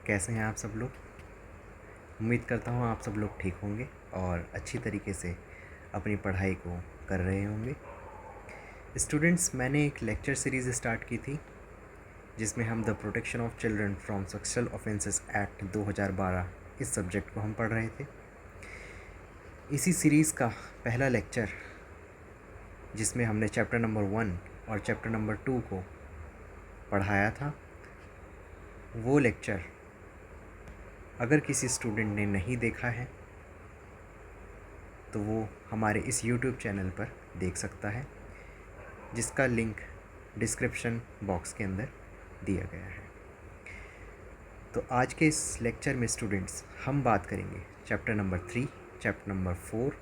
कैसे हैं आप सब लोग। उम्मीद करता हूँ आप सब लोग ठीक होंगे और अच्छी तरीके से अपनी पढ़ाई को कर रहे होंगे। स्टूडेंट्स, मैंने एक लेक्चर सीरीज़ स्टार्ट की थी जिसमें हम the protection of children from sexual offences act 2012 इस सब्जेक्ट को हम पढ़ रहे थे। इसी सीरीज़ का पहला लेक्चर, जिसमें हमने चैप्टर नंबर 1 और चैप्टर नंबर 2 को पढ़ाया था, वो लेक्चर अगर किसी स्टूडेंट ने नहीं देखा है तो वो हमारे इस YouTube चैनल पर देख सकता है, जिसका लिंक डिस्क्रिप्शन बॉक्स के अंदर दिया गया है। तो आज के इस लेक्चर में स्टूडेंट्स हम बात करेंगे चैप्टर नंबर 3, चैप्टर नंबर 4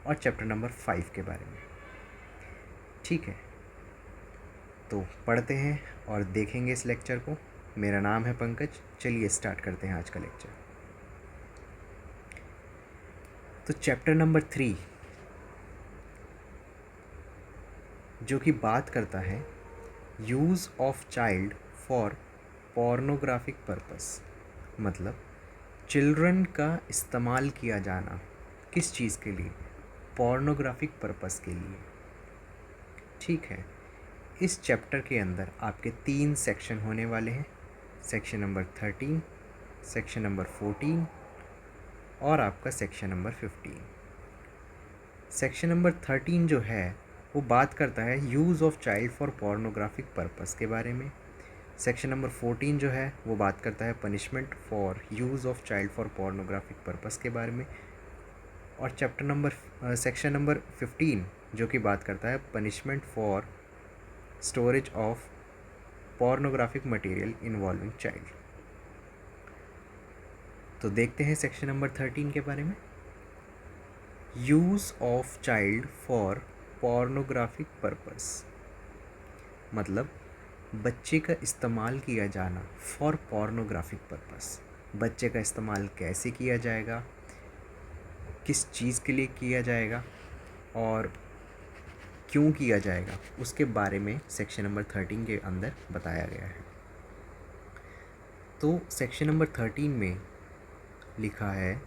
और चैप्टर नंबर 5 के बारे में। ठीक है, तो पढ़ते हैं और देखेंगे इस लेक्चर को। मेरा नाम है पंकज। चलिए स्टार्ट करते हैं आज का लेक्चर। तो चैप्टर नंबर 3 जो कि बात करता है use of child for pornographic purpose, मतलब चिल्ड्रन का इस्तेमाल किया जाना किस चीज़ के लिए? पोर्नोग्राफिक पर्पस के लिए। ठीक है, इस चैप्टर के अंदर आपके 3 सेक्शन होने वाले हैं। सेक्शन नंबर 13, सेक्शन नंबर 14 और आपका सेक्शन नंबर 15। सेक्शन नंबर 13 जो है वो बात करता है use of child for pornographic purpose के बारे में। सेक्शन नंबर 14 जो है वो बात करता है punishment for use of child for pornographic purpose के बारे में। और सेक्शन नंबर 15 जो कि बात करता है punishment for storage of pornographic material involving child. तो देखते हैं सेक्शन नंबर 13 के बारे में। Use of child for pornographic purpose, मतलब बच्चे का इस्तेमाल किया जाना फॉर पोर्नोग्राफिक पर्पस। बच्चे का इस्तेमाल कैसे किया जाएगा, किस चीज़ के लिए किया जाएगा और क्यों किया जाएगा, उसके बारे में सेक्शन नंबर 13 के अंदर बताया गया है। तो सेक्शन नंबर 13 में लिखा है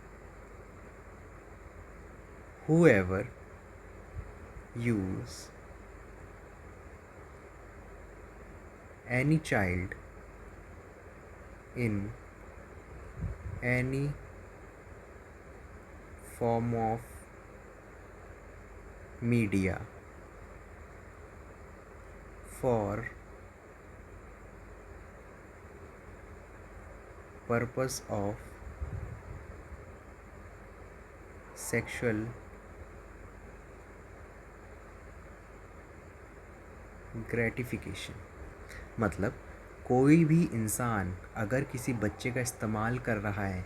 whoever use any child in any form of media for purpose of sexual gratification, मतलब कोई भी इंसान अगर किसी बच्चे का इस्तेमाल कर रहा है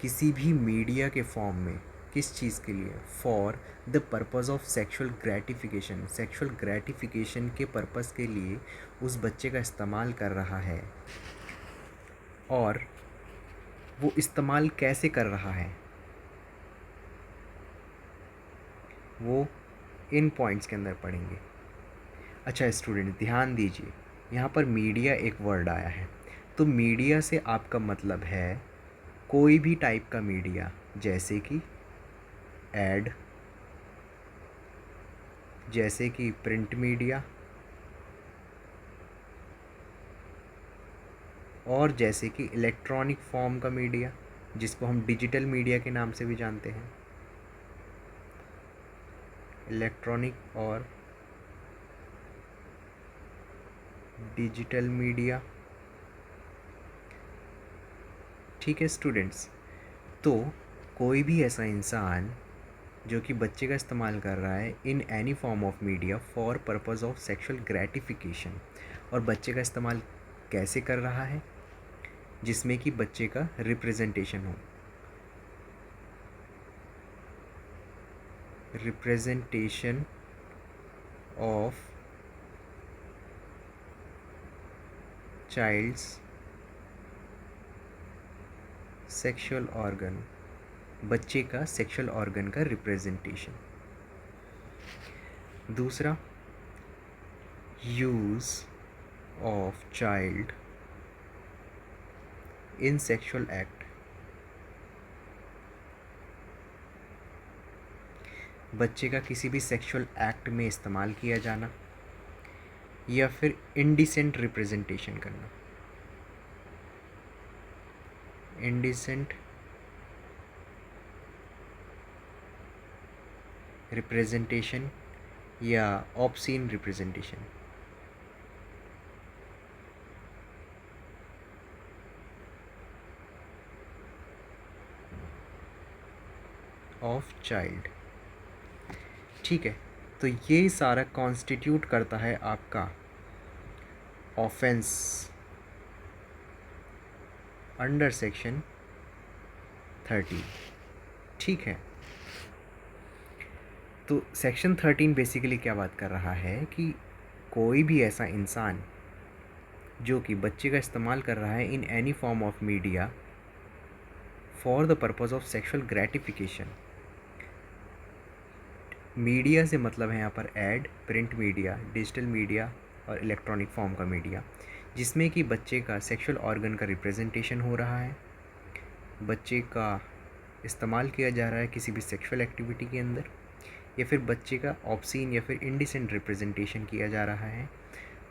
किसी भी मीडिया के फॉर्म में, किस चीज़ के लिए? For the purpose of sexual gratification, sexual gratification के पर्पज़ के लिए उस बच्चे का इस्तेमाल कर रहा है। और वो इस्तेमाल कैसे कर रहा है, वो इन पॉइंट्स के अंदर पढ़ेंगे। अच्छा स्टूडेंट, ध्यान दीजिए, यहाँ पर मीडिया एक वर्ड आया है। तो मीडिया से आपका मतलब है कोई भी टाइप का मीडिया, जैसे कि एड, जैसे कि प्रिंट मीडिया, और जैसे कि इलेक्ट्रॉनिक फॉर्म का मीडिया, जिसको हम डिजिटल मीडिया के नाम से भी जानते हैं। इलेक्ट्रॉनिक और डिजिटल मीडिया। ठीक है स्टूडेंट्स, तो कोई भी ऐसा इंसान जो कि बच्चे का इस्तेमाल कर रहा है in any form of media for purpose of sexual gratification, और बच्चे का इस्तेमाल कैसे कर रहा है? जिसमें कि बच्चे का रिप्रेजेंटेशन हो, representation of child's sexual organ, बच्चे का सेक्सुअल ऑर्गन का रिप्रेजेंटेशन। दूसरा, use of child in sexual act, बच्चे का किसी भी सेक्सुअल एक्ट में इस्तेमाल किया जाना, या फिर इंडिसेंट रिप्रेजेंटेशन करना। इंडिसेंट रिप्रेजेंटेशन या ऑब्सीन रिप्रेजेंटेशन ऑफ चाइल्ड। ठीक है, तो ये सारा कॉन्स्टिट्यूट करता है आपका ऑफेंस अंडर सेक्शन 13। ठीक है, तो सेक्शन 13 बेसिकली क्या बात कर रहा है कि कोई भी ऐसा इंसान जो कि बच्चे का इस्तेमाल कर रहा है in any form of media for the purpose of sexual gratification. Media से मतलब है यहाँ पर aid, print media, digital media और इलेक्ट्रॉनिक फॉर्म का मीडिया, जिसमें कि बच्चे का सेक्सुअल ऑर्गन का रिप्रेजेंटेशन हो रहा है, बच्चे का इस्तेमाल किया जा रहा है किसी भी सेक्सुअल एक्टिविटी के अंदर, या फिर बच्चे का ऑब्सीन या फिर इंडिसेंट रिप्रेजेंटेशन किया जा रहा है,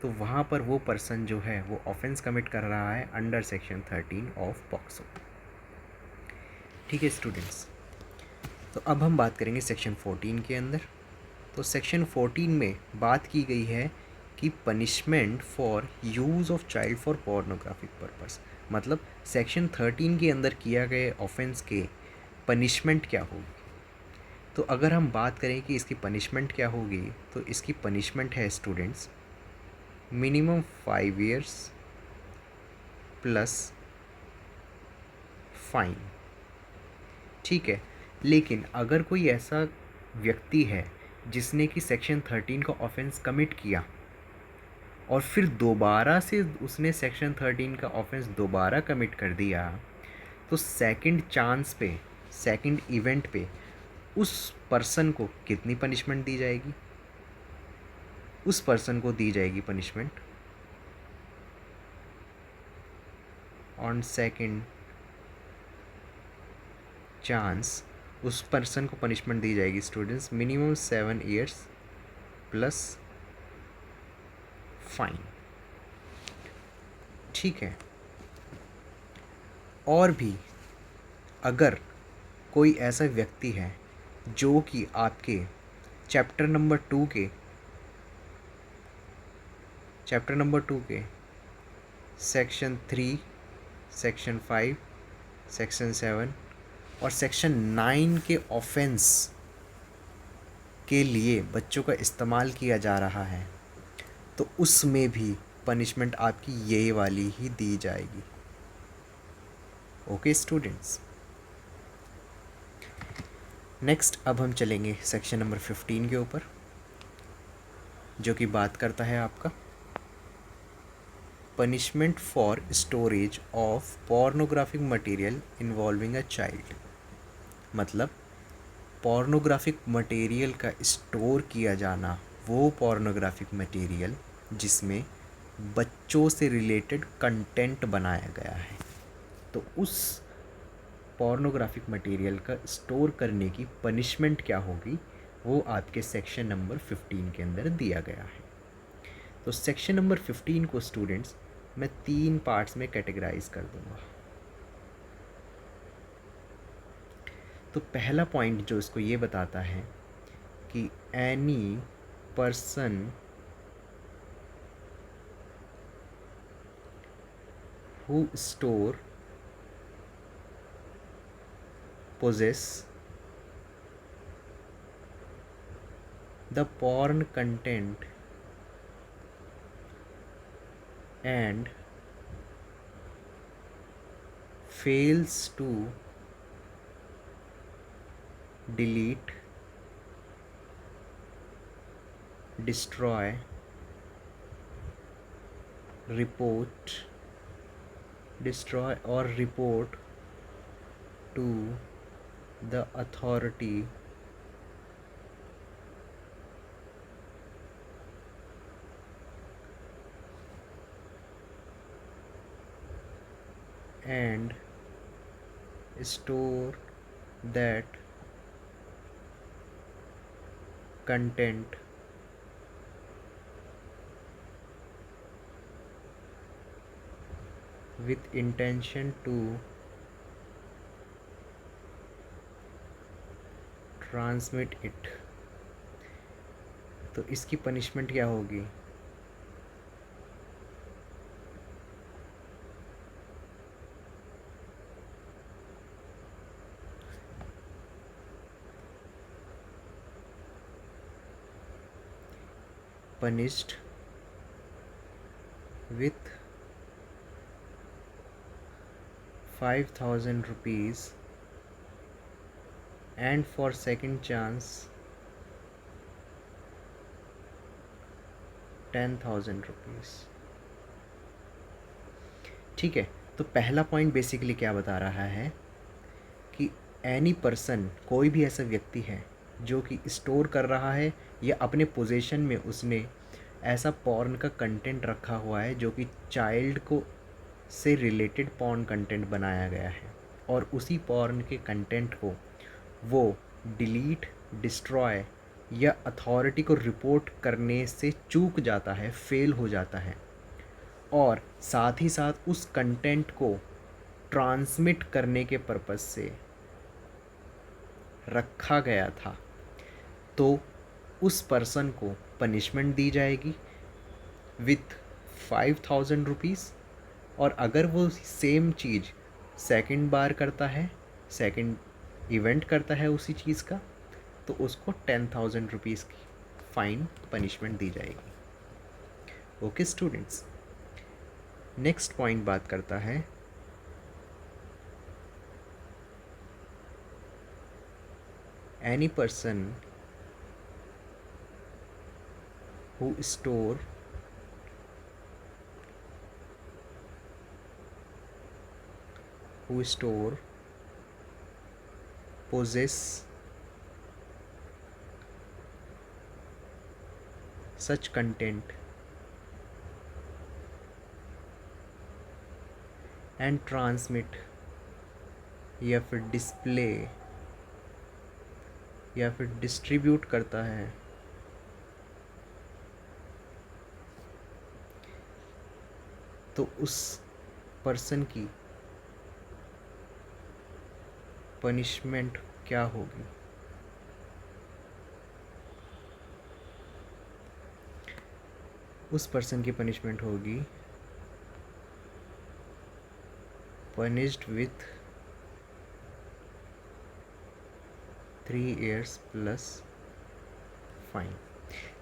तो वहाँ पर वो पर्सन जो है वो ऑफेंस कमिट कर रहा है अंडर सेक्शन 13 ऑफ पॉक्सो। ठीक है स्टूडेंट्स, तो अब हम बात करेंगे सेक्शन 14 के अंदर। तो सेक्शन 14 में बात की गई है कि punishment for use of child for pornographic purpose, मतलब सेक्शन 13 के अंदर किया गए ऑफेंस के पनिशमेंट क्या होगी। तो अगर हम बात करें कि इसकी पनिशमेंट क्या होगी, तो इसकी पनिशमेंट है students minimum 5 years plus fine. ठीक है, लेकिन अगर कोई ऐसा व्यक्ति है जिसने कि सेक्शन 13 का ऑफेंस कमिट किया और फिर दोबारा से उसने सेक्शन 13 का ऑफेंस दोबारा कमिट कर दिया, तो सेकंड चांस पे, सेकंड इवेंट पे उस पर्सन को कितनी पनिशमेंट दी जाएगी? उस पर्सन को दी जाएगी पनिशमेंट ऑन सेकंड चांस, उस पर्सन को पनिशमेंट दी जाएगी students minimum 7 years plus fine. ठीक है, और भी अगर कोई ऐसा व्यक्ति है जो कि आपके चैप्टर नंबर 2 के सेक्शन 3, सेक्शन 5, सेक्शन 7 और सेक्शन 9 के ऑफेंस के लिए बच्चों का इस्तेमाल किया जा रहा है, तो उसमें भी पनिशमेंट आपकी ये वाली ही दी जाएगी। ओके स्टूडेंट्स, नेक्स्ट अब हम चलेंगे सेक्शन नंबर 15 के ऊपर, जो कि बात करता है आपका punishment for storage of pornographic material involving a child. मतलब पोर्नोग्राफिक मटेरियल का स्टोर किया जाना, वो पोर्नोग्राफिक मटेरियल जिसमें बच्चों से रिलेटेड कंटेंट बनाया गया है, तो उस पोर्नोग्राफिक मटेरियल का स्टोर करने की पनिशमेंट क्या होगी, वो आपके सेक्शन नंबर 15 के अंदर दिया गया है। तो सेक्शन नंबर 15 को स्टूडेंट्स मैं 3 पार्ट्स में कैटेगराइज कर दूंगा। तो पहला पॉइंट जो इसको ये बताता है कि any person who store, possess the porn content and fails to delete, destroy, or report to the authority and store that content with intention to transmit it. तो इसकी पनिशमेंट क्या होगी? Punished with 5,000 rupees and for second chance 10,000 rupees. ठीक है, तो पहला point basically क्या बता रहा है कि एनी पर्सन, कोई भी ऐसा व्यक्ति है जो कि स्टोर कर रहा है या अपने पोजीशन में उसने ऐसा पॉर्न का कंटेंट रखा हुआ है जो कि चाइल्ड को से रिलेटेड पॉर्न कंटेंट बनाया गया है, और उसी पॉर्न के कंटेंट को वो डिलीट, डिस्ट्रॉय या अथॉरिटी को रिपोर्ट करने से चूक जाता है, फेल हो जाता है, और साथ ही साथ उस कंटेंट को ट्रांसमिट करने के पर्पस से रखा गया था, तो उस पर्सन को पनिशमेंट दी जाएगी विथ 5,000 रुपीज़। और अगर वो सेम चीज़ सेकंड बार करता है, सेकंड इवेंट करता है उसी चीज़ का, तो उसको 10,000 रुपीज़ की फ़ाइन पनिशमेंट दी जाएगी। ओके स्टूडेंट्स, नेक्स्ट पॉइंट बात करता है any person who store possess such content and transmit या फिर डिस्प्ले या फिर डिस्ट्रीब्यूट करता है तो उस पर्सन की पनिशमेंट क्या होगी? उस पर्सन की पनिशमेंट होगी punished with 3 years plus fine.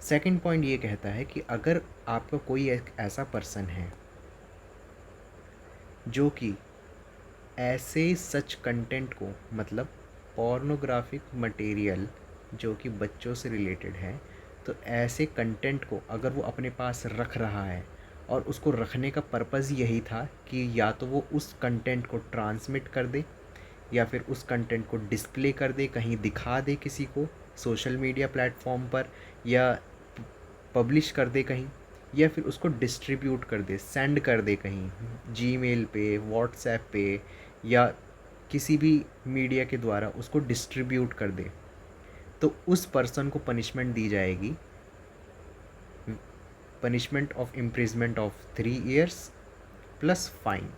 Second point ये कहता है कि अगर आपका कोई एक ऐसा पर्सन है जो कि ऐसे सच कंटेंट को, मतलब पॉर्नोग्राफिक मटेरियल जो कि बच्चों से रिलेटेड है, तो ऐसे कंटेंट को अगर वो अपने पास रख रहा है और उसको रखने का पर्पज़ यही था कि या तो वो उस कंटेंट को ट्रांसमिट कर दे या फिर उस कंटेंट को डिस्प्ले कर दे, कहीं दिखा दे किसी को सोशल मीडिया प्लेटफॉर्म पर, या पब्लिश कर दे कहीं, या फिर उसको डिस्ट्रीब्यूट कर दे, सेंड कर दे कहीं जीमेल पे, व्हाट्सएप पे, या किसी भी मीडिया के द्वारा उसको डिस्ट्रीब्यूट कर दे, तो उस पर्सन को पनिशमेंट दी जाएगी punishment of imprisonment of 3 years plus fine.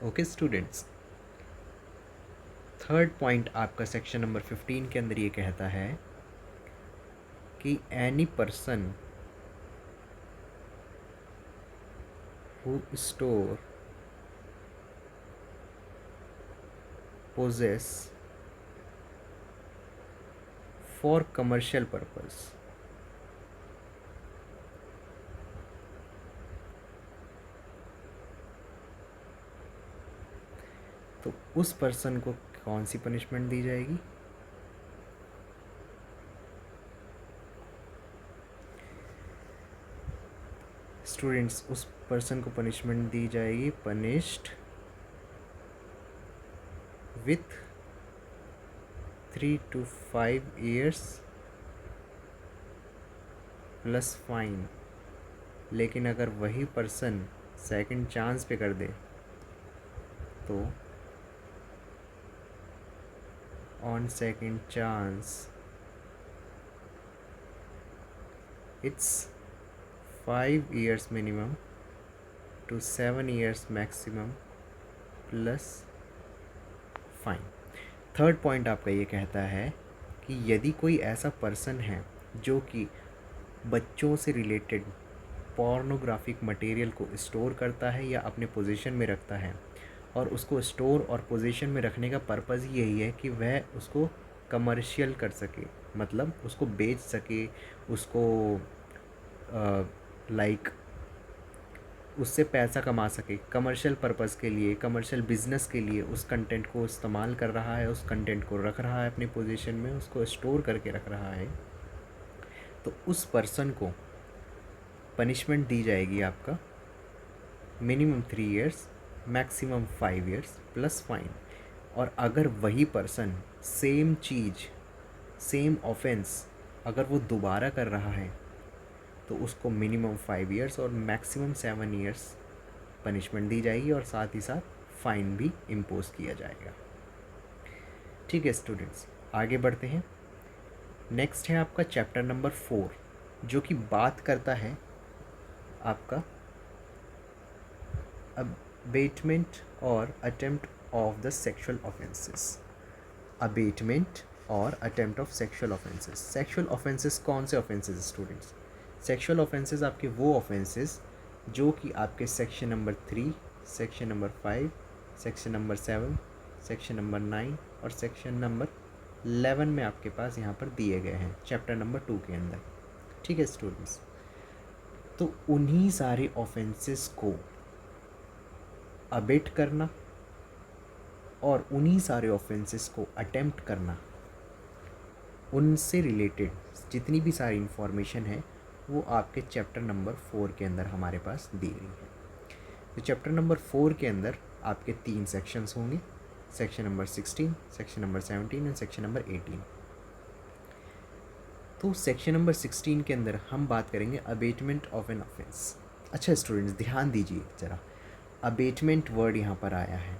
Okay students, third point आपका सेक्शन नंबर 15 के अंदर ये कहता है कि any person who store, possess for commercial purpose तो उस पर्सन को कौन सी पनिशमेंट दी जाएगी? स्टूडेंट्स, उस पर्सन को पनिशमेंट दी जाएगी punished with 3 to 5 years plus fine. लेकिन अगर वही पर्सन सेकंड चांस पे कर दे तो on second chance it's 5 years minimum to 7 years maximum plus fine. Third point आपका ये कहता है कि यदि कोई ऐसा पर्सन है जो कि बच्चों से रिलेटेड पॉर्नोग्राफिक मटेरियल को स्टोर करता है या अपने पोजीशन में रखता है, और उसको स्टोर और पोजीशन में रखने का पर्पज़ यही है कि वह उसको कमर्शियल कर सके, मतलब उसको बेच सके, उसको लाइक उससे पैसा कमा सके, कमर्शियल पर्पज़ के लिए, कमर्शियल बिजनेस के लिए उस कंटेंट को इस्तेमाल कर रहा है, उस कंटेंट को रख रहा है अपने पोजीशन में, उसको स्टोर करके रख रहा है, तो उस पर्सन को पनिशमेंट दी जाएगी आपका minimum 3 years maximum 5 years plus fine. और अगर वही पर्सन सेम चीज़, सेम ऑफेंस अगर वो दोबारा कर रहा है तो उसको मिनिमम 5 इयर्स और मैक्सिमम 7 इयर्स पनिशमेंट दी जाएगी, और साथ ही साथ फ़ाइन भी इम्पोज किया जाएगा। ठीक है स्टूडेंट्स, आगे बढ़ते हैं। नेक्स्ट है आपका चैप्टर नंबर 4, जो कि बात करता है आपका अबेटमेंट और attempt of the sexual offences. Abetment और attempt of sexual offences. Sexual offences कौन से ऑफेंसेस स्टूडेंट्स? सेक्सुअल ऑफेंसेस आपके वो ऑफेंसेस जो कि आपके section number 3, section number 5, section number 7, section number 9 और सेक्शन नंबर 11 में आपके पास यहाँ पर दिए गए हैं चैप्टर नंबर 2 के अंदर। ठीक है स्टूडेंट्स, तो उन्हीं सारे ऑफेंसेस को अबेट करना और उन्हीं सारे ऑफेंसेस को अटेम्प्ट करना, उनसे रिलेटेड जितनी भी सारी इंफॉर्मेशन है वो आपके चैप्टर नंबर 4 के अंदर हमारे पास दी गई है। तो चैप्टर नंबर 4 के अंदर आपके 3 सेक्शंस होंगे, section number 16, section number 17 and section number 18। तो सेक्शन नंबर 16 के अंदर हम बात करेंगे अबेटमेंट ऑफ एन ऑफेंस। अच्छा स्टूडेंट्स, ध्यान दीजिए ज़रा, अबेटमेंट वर्ड यहाँ पर आया है,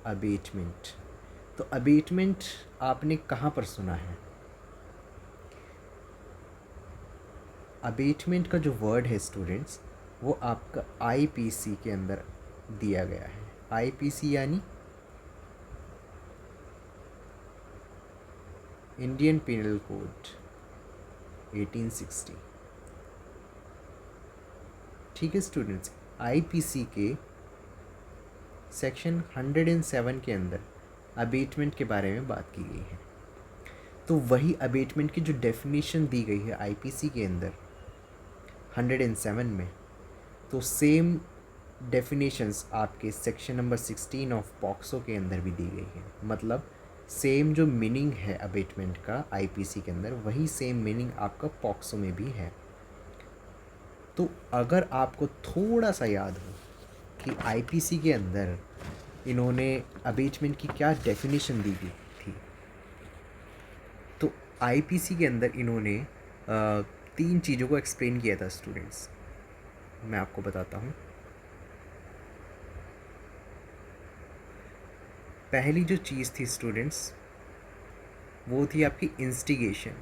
अबेटमेंट। तो अबेटमेंट आपने कहाँ पर सुना है? अबेटमेंट का जो वर्ड है स्टूडेंट्स, वो आपका आईपीसी के अंदर दिया गया है। आईपीसी यानी इंडियन पिनल कोड 1860। ठीक है स्टूडेंट्स, आईपीसी के सेक्शन 107 के अंदर अबेटमेंट के बारे में बात की गई है। तो वही अबेटमेंट की जो डेफिनेशन दी गई है आईपीसी के अंदर 107 में, तो सेम डेफिनेशंस आपके सेक्शन नंबर 16 ऑफ पॉक्सो के अंदर भी दी गई है। मतलब सेम जो मीनिंग है अबेटमेंट का आईपीसी के अंदर, वही सेम मीनिंग आपका पॉक्सो में भी है। तो अगर आपको थोड़ा सा याद हो कि आईपीसी के अंदर इन्होंने अबेटमेंट की क्या डेफिनेशन दी गई थी, तो आईपीसी के अंदर इन्होंने 3 चीज़ों को एक्सप्लेन किया था स्टूडेंट्स। मैं आपको बताता हूँ। पहली जो चीज़ थी स्टूडेंट्स, वो थी आपकी इंस्टिगेशन।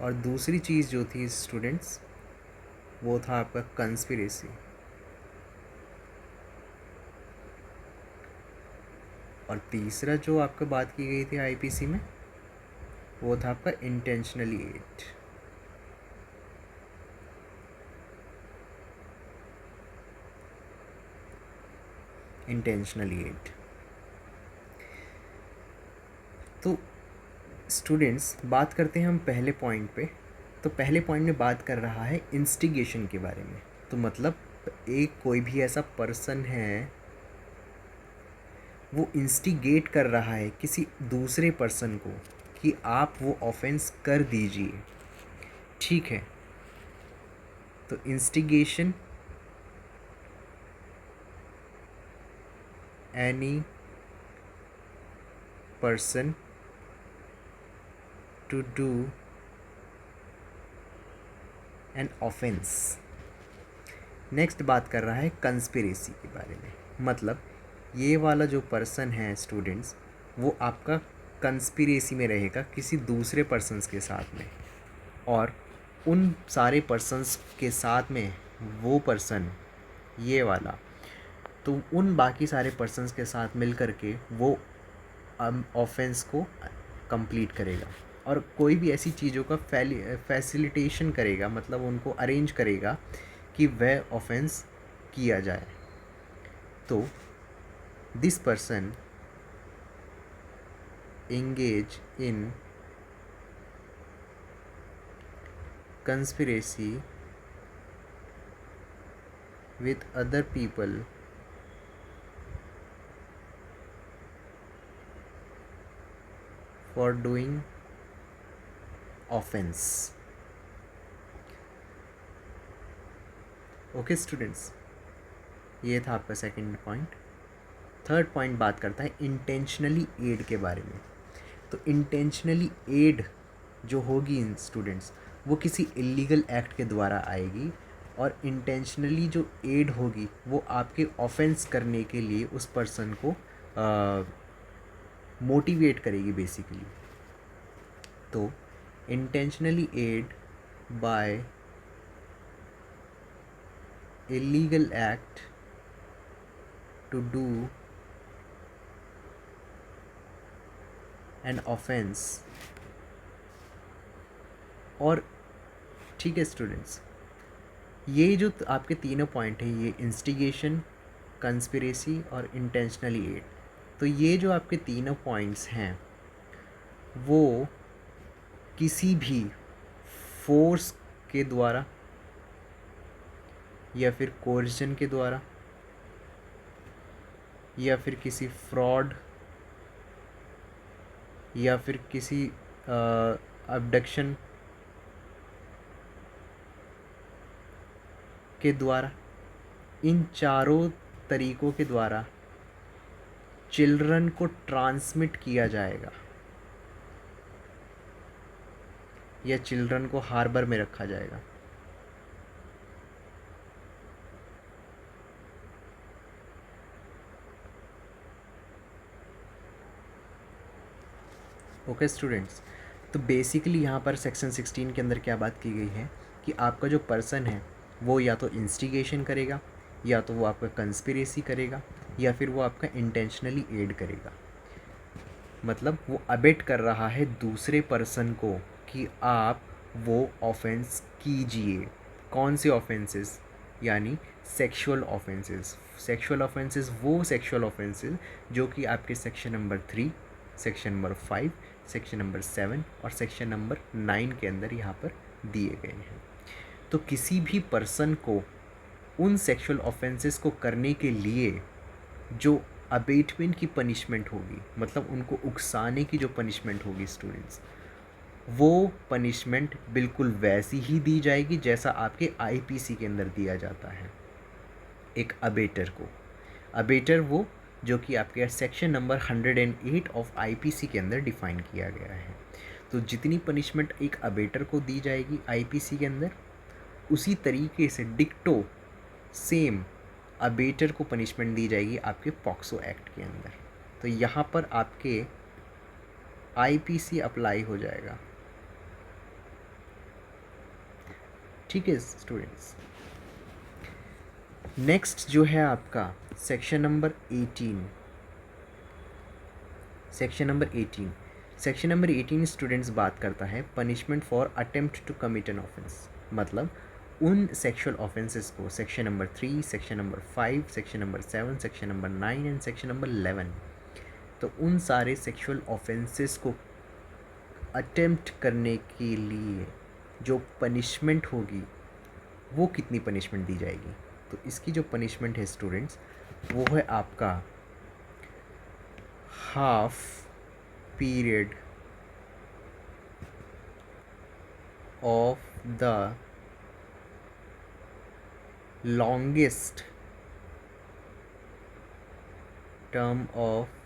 और दूसरी चीज़ जो थी स्टूडेंट्स, वो था आपका कंस्पिरेसी। और तीसरा जो आपका बात की गई थी आईपीसी में, वो था आपका इंटेंशनली एड। Intentionally aid. तो स्टूडेंट्स, बात करते हैं हम पहले पॉइंट पे। तो पहले पॉइंट में बात कर रहा है इंस्टिगेशन के बारे में। तो मतलब एक कोई भी ऐसा पर्सन है, वो इंस्टिगेट कर रहा है किसी दूसरे पर्सन को कि आप वो ऑफेंस कर दीजिए। ठीक है, तो instigation any person to do an offence. Next बात कर रहा है कंस्पिरेसी के बारे में। मतलब ये वाला जो पर्सन है स्टूडेंट्स, वो आपका कंस्पिरेसी में रहेगा किसी दूसरे पर्सन्स के साथ में, और उन सारे पर्सन्स के साथ में वो पर्सन, ये वाला, तो उन बाकी सारे पर्सन्स के साथ मिल कर के वो ऑफेंस को कंप्लीट करेगा, और कोई भी ऐसी चीज़ों का फैसिलिटेशन करेगा, मतलब उनको अरेंज करेगा कि वह ऑफेंस किया जाए। तो this person engage in conspiracy with other people for doing offense। Okay students, ये था आपका सेकंड पॉइंट। थर्ड पॉइंट बात करता है इंटेंशनली एड के बारे में। तो इंटेंशनली एड जो होगी इन स्टूडेंट्स, वो किसी इलीगल एक्ट के द्वारा आएगी, और इंटेंशनली जो एड होगी वो आपके ऑफेंस करने के लिए उस पर्सन को मोटिवेट करेगी बेसिकली। तो intentionally aid by illegal act to do an offense। और ठीक है स्टूडेंट्स, ये जो आपके तीनों पॉइंट हैं, ये इंस्टिगेशन, कंस्पिरेसी और इंटेंशनली एड, तो ये जो आपके तीनों पॉइंट्स हैं वो किसी भी फोर्स के द्वारा या फिर कोर्जन के द्वारा या फिर किसी फ्रॉड या फिर किसी अबडक्शन के द्वारा, इन चारों तरीकों के द्वारा चिल्ड्रन को ट्रांसमिट किया जाएगा या चिल्ड्रन को हार्बर में रखा जाएगा। ओके स्टूडेंट्स, तो बेसिकली यहाँ पर सेक्शन 16 के अंदर क्या बात की गई है कि आपका जो पर्सन है वो या तो इंस्टिगेशन करेगा, या तो वो आपका कंस्पिरेसी करेगा, या फिर वो आपका इंटेंशनली एड करेगा। मतलब वो अबेट कर रहा है दूसरे पर्सन को कि आप वो ऑफेंस कीजिए। कौन से ऑफेंसेस? यानी सेक्सुअल ऑफेंसेस। सेक्सुअल ऑफेंसेस वो सेक्सुअल ऑफेंसेस जो कि आपके section number 3, section number 5, section number 7 और सेक्शन नंबर 9 के अंदर यहाँ पर दिए गए हैं। तो किसी भी पर्सन को उन सेक्सुअल ऑफेंसेस को करने के लिए जो अबेटमेंट की पनिशमेंट होगी, मतलब उनको उकसाने की जो पनिशमेंट होगी स्टूडेंट्स, वो पनिशमेंट बिल्कुल वैसी ही दी जाएगी जैसा आपके आईपीसी के अंदर दिया जाता है एक अबेटर को। अबेटर वो जो कि आपके सेक्शन नंबर 108 ऑफ आईपीसी के अंदर डिफाइन किया गया है। तो जितनी पनिशमेंट एक अबेटर को दी जाएगी आईपीसी के अंदर, उसी तरीके से डिक्टो सेम अबेटर को पनिशमेंट दी जाएगी आपके पॉक्सो एक्ट के अंदर। तो यहाँ पर आपके आईपीसी अप्लाई हो जाएगा। ठीक है स्टूडेंट्स, नेक्स्ट जो है आपका section number 18। Section number 18 students बात करता है punishment for attempt to commit an offence. मतलब उन सेक्सुअल ऑफेंसेस को section number 3, section number 5, section number 7, section number 9 and section number 11, तो उन सारे सेक्सुअल ऑफेंसेस को अटेम्प्ट करने के लिए जो पनिशमेंट होगी वो कितनी पनिशमेंट दी जाएगी? तो इसकी जो पनिशमेंट है स्टूडेंट्स वो है आपका half period of the longest term of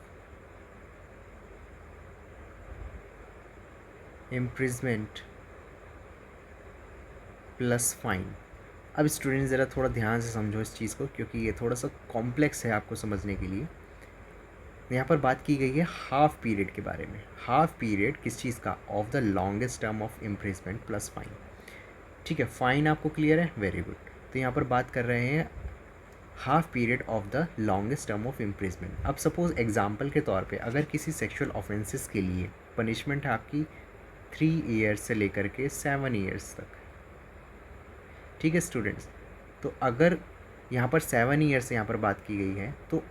imprisonment plus fine. अब स्टूडेंट ज़रा थोड़ा ध्यान से समझो इस चीज़ को, क्योंकि ये थोड़ा सा कॉम्प्लेक्स है आपको समझने के लिए। यहाँ पर बात की गई है हाफ पीरियड के बारे में। हाफ पीरियड किस चीज़ का? Of the longest term of imprisonment plus fine. ठीक है, फाइन आपको क्लियर है, वेरी गुड। तो यहाँ पर बात कर रहे हैं half period of the longest term of imprisonment. अब सपोज एग्जाम्पल के तौर पे अगर किसी सेक्सुअल ऑफेंसेस के लिए पनिशमेंट है आपकी 3 ईयर्स से लेकर के 7 ईयर्स तक। ठीक है स्टूडेंट्स, तो अगर यहाँ पर 7 ईयर्स से यहाँ पर बात की गई है, तो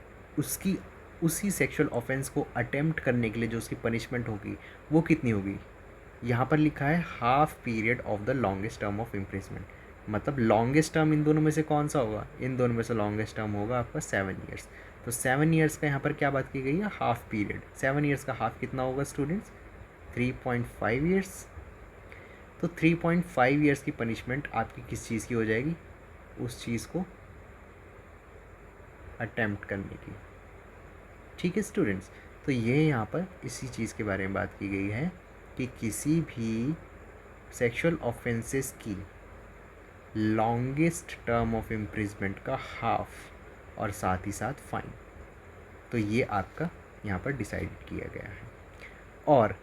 उसी सेक्सुअल ऑफेंस को अटेम्प्ट करने के लिए जो उसकी पनिशमेंट होगी वो कितनी होगी? यहाँ पर लिखा है half period of the longest term of imprisonment. मतलब लॉन्गेस्ट टर्म इन दोनों में से कौन सा होगा? इन दोनों में से लॉन्गेस्ट टर्म होगा आपका 7 ईयर्स। तो 7 ईयर्स का यहाँ पर क्या बात की गई है? Half period. 7 ईयर्स का हाफ कितना होगा स्टूडेंट्स? 3.5 ईयर्स। तो 3.5 ईयर्स की पनिशमेंट आपकी किस चीज़ की हो जाएगी? उस चीज़ को अटेम्प्ट करने की। ठीक है स्टूडेंट्स, तो ये यहाँ पर इसी चीज़ के बारे में बात की गई है कि किसी भी सेक्सुअल ऑफेंसेस की लॉन्गेस्ट टर्म ऑफ इम्प्रिजमेंट का हाफ और साथ ही साथ फाइन। तो ये आपका यहाँ पर डिसाइड किया गया है। और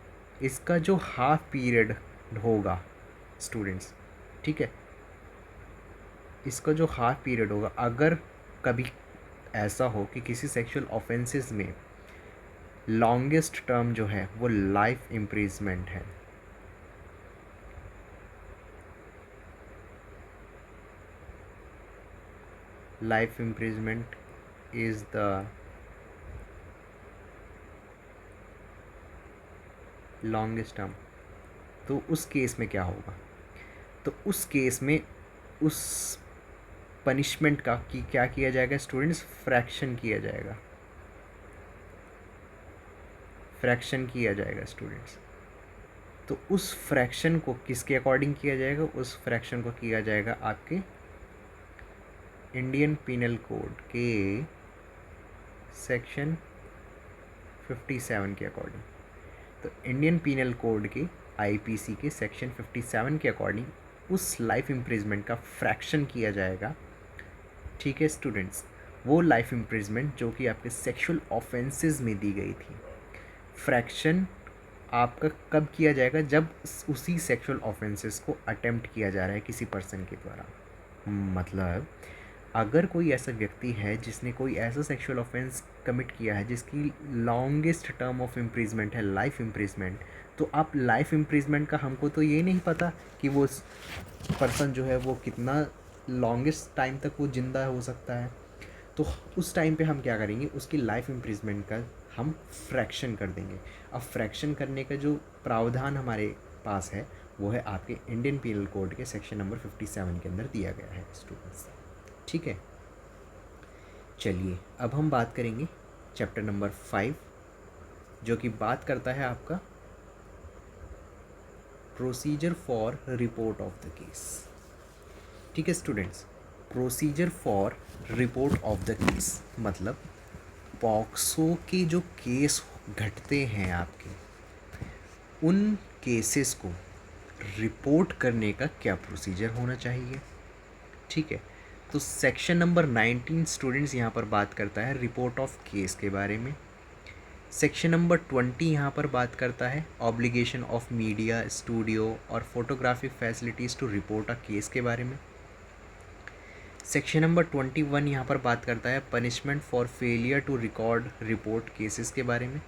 इसका जो हाफ पीरियड होगा स्टूडेंट्स, ठीक है, इसका जो हाफ पीरियड होगा, अगर कभी ऐसा हो कि किसी सेक्सुअल ऑफेंसेस में लॉन्गेस्ट टर्म जो है वो लाइफ इम्प्रिजमेंट है, life imprisonment is the longest term, तो उस केस में क्या होगा? तो उस केस में उस पनिशमेंट का कि क्या किया जाएगा स्टूडेंट्स? फ्रैक्शन किया जाएगा। फ्रैक्शन किया जाएगा स्टूडेंट्स। तो उस फ्रैक्शन को किसके अकॉर्डिंग किया जाएगा? उस फ्रैक्शन को किया जाएगा आपके इंडियन पीनल कोड के सेक्शन 57 के अकॉर्डिंग। तो इंडियन पीनल कोड के आईपीसी के सेक्शन 57 के अकॉर्डिंग उस लाइफ इम्प्रिजमेंट का फ्रैक्शन किया जाएगा। ठीक है स्टूडेंट्स, वो लाइफ इम्प्रिजमेंट जो कि आपके सेक्सुअल ऑफेंसेस में दी गई थी। फ्रैक्शन आपका कब किया जाएगा? जब उसी सेक्सुअल ऑफेंसेस को अटेम्प्ट किया जा रहा है किसी पर्सन के द्वारा। मतलब अगर कोई ऐसा व्यक्ति है जिसने कोई ऐसा सेक्सुअल ऑफेंस कमिट किया है जिसकी लॉन्गेस्ट टर्म ऑफ इम्प्रिजमेंट है लाइफ इम्प्रिजमेंट, तो आप लाइफ इम्प्रिजमेंट का हमको तो ये नहीं पता कि वो पर्सन जो है वो कितना लॉन्गेस्ट टाइम तक वो ज़िंदा हो सकता है। तो उस टाइम पे हम क्या करेंगे? उसकी लाइफ इम्प्रिजमेंट का हम फ्रैक्शन कर देंगे। अब फ्रैक्शन करने का जो प्रावधान हमारे पास है वो है आपके इंडियन पीनल कोड के सेक्शन नंबर 57 के अंदर दिया गया है स्टूडेंट्स। ठीक है, चलिए अब हम बात करेंगे चैप्टर नंबर 5, जो कि बात करता है आपका procedure for report of the case. ठीक है students, procedure for report of the case मतलब पॉक्सो के जो केस घटते हैं आपके, उन केसेस को रिपोर्ट करने का क्या प्रोसीजर होना चाहिए। ठीक है, तो सेक्शन नंबर 19 स्टूडेंट्स यहाँ पर बात करता है रिपोर्ट ऑफ केस के बारे में। सेक्शन नंबर 20 यहाँ पर बात करता है ऑब्लिगेशन ऑफ मीडिया, स्टूडियो और photographic facilities to report a case के बारे में। सेक्शन नंबर 21 यहाँ पर बात करता है punishment for failure to record report cases के बारे में।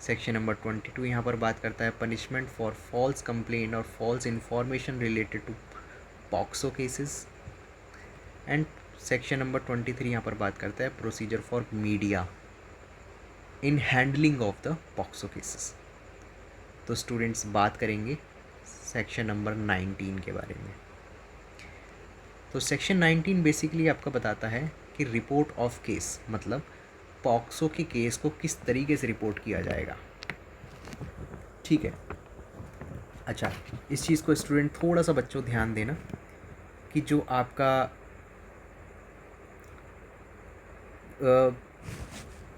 सेक्शन नंबर 22 यहाँ पर बात करता है पनिशमेंट फॉर फॉल्स कंप्लेंट और false information related to POCSO cases. And section number 23 यहाँ पर बात करता है procedure for media in handling of the POCSO cases. तो स्टूडेंट्स बात करेंगे सेक्शन नंबर 19 के बारे में। तो सेक्शन 19 बेसिकली आपका बताता है कि रिपोर्ट ऑफ केस मतलब पॉक्सो के केस को किस तरीके से रिपोर्ट किया जाएगा। ठीक है, अच्छा इस चीज़ को स्टूडेंट थोड़ा सा बच्चों ध्यान देना कि जो आपका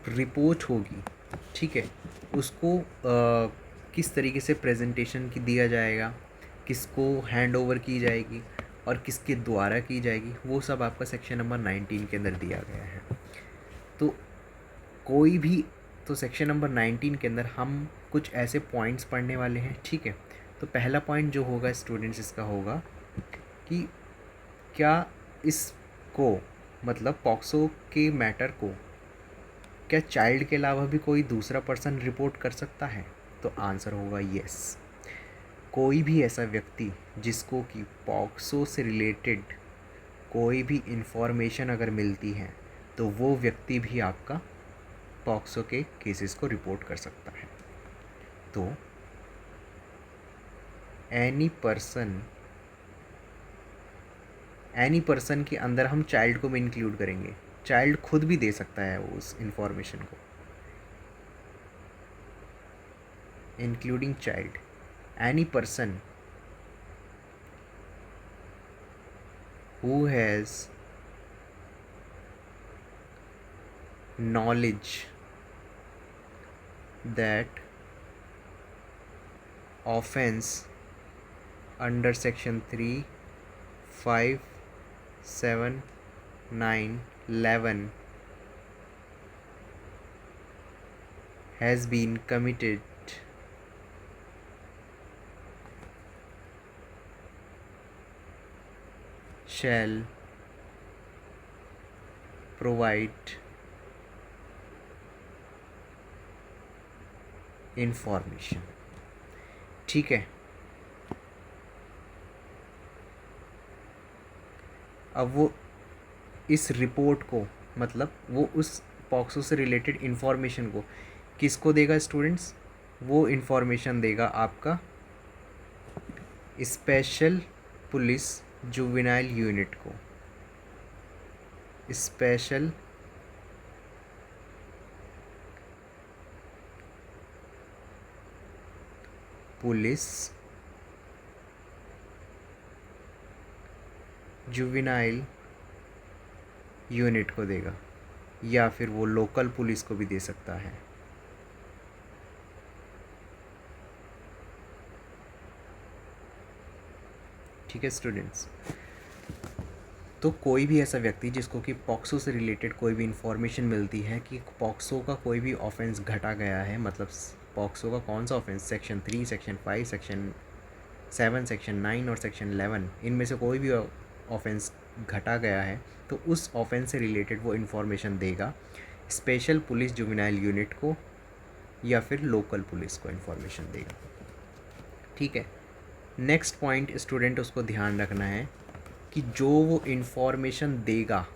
रिपोर्ट होगी, ठीक है, उसको किस तरीके से प्रेजेंटेशन की दिया जाएगा, किसको हैंड ओवर की जाएगी, और किसके द्वारा की जाएगी, वो सब आपका सेक्शन नंबर 19 के अंदर दिया गया है। तो कोई भी तो सेक्शन नंबर 19 के अंदर हम कुछ ऐसे पॉइंट्स पढ़ने वाले हैं, ठीक है। तो पहला पॉइंट जो होगा स्टूडेंट्स इसका होगा कि क्या इसको मतलब पॉक्सो के मैटर को क्या चाइल्ड के अलावा भी कोई दूसरा पर्सन रिपोर्ट कर सकता है, तो आंसर होगा यस। कोई भी ऐसा व्यक्ति जिसको कि पॉक्सो से रिलेटेड कोई भी इंफॉर्मेशन अगर मिलती है तो वो व्यक्ति भी आपका पॉक्सो के केसेस को रिपोर्ट कर सकता है। तो एनी पर्सन के अंदर हम चाइल्ड को भी इंक्लूड करेंगे। चाइल्ड खुद भी दे सकता है उस इंफॉर्मेशन को, including child. Any person who has knowledge that offense under section 3, 5, 7, 9, 11 has been committed shall provide information। ठीक है, अब वो इस रिपोर्ट को मतलब वो उस पॉक्सो से रिलेटेड इंफॉर्मेशन को किसको देगा स्टूडेंट्स, वो इंफॉर्मेशन देगा आपका स्पेशल पुलिस जुवेनाइल यूनिट को। स्पेशल पुलिस जुवेनाइल यूनिट को देगा, या फिर वो लोकल पुलिस को भी दे सकता है। ठीक है स्टूडेंट्स, तो कोई भी ऐसा व्यक्ति जिसको कि पॉक्सो से रिलेटेड कोई भी इंफॉर्मेशन मिलती है कि पॉक्सो का कोई भी ऑफेंस घटा गया है, मतलब पॉक्सो का कौन सा offence, section 3, section 5, section 7, section 9 और सेक्शन 11, इनमें से कोई भी ऑफेंस घटा गया है, तो उस ऑफेंस से रिलेटेड वो इन्फॉर्मेशन देगा स्पेशल पुलिस जुवेनाइल यूनिट को या फिर लोकल पुलिस को इन्फॉर्मेशन देगा। ठीक है, नेक्स्ट पॉइंट स्टूडेंट उसको ध्यान रखना है कि जो वो इन्फॉर्मेशन देगा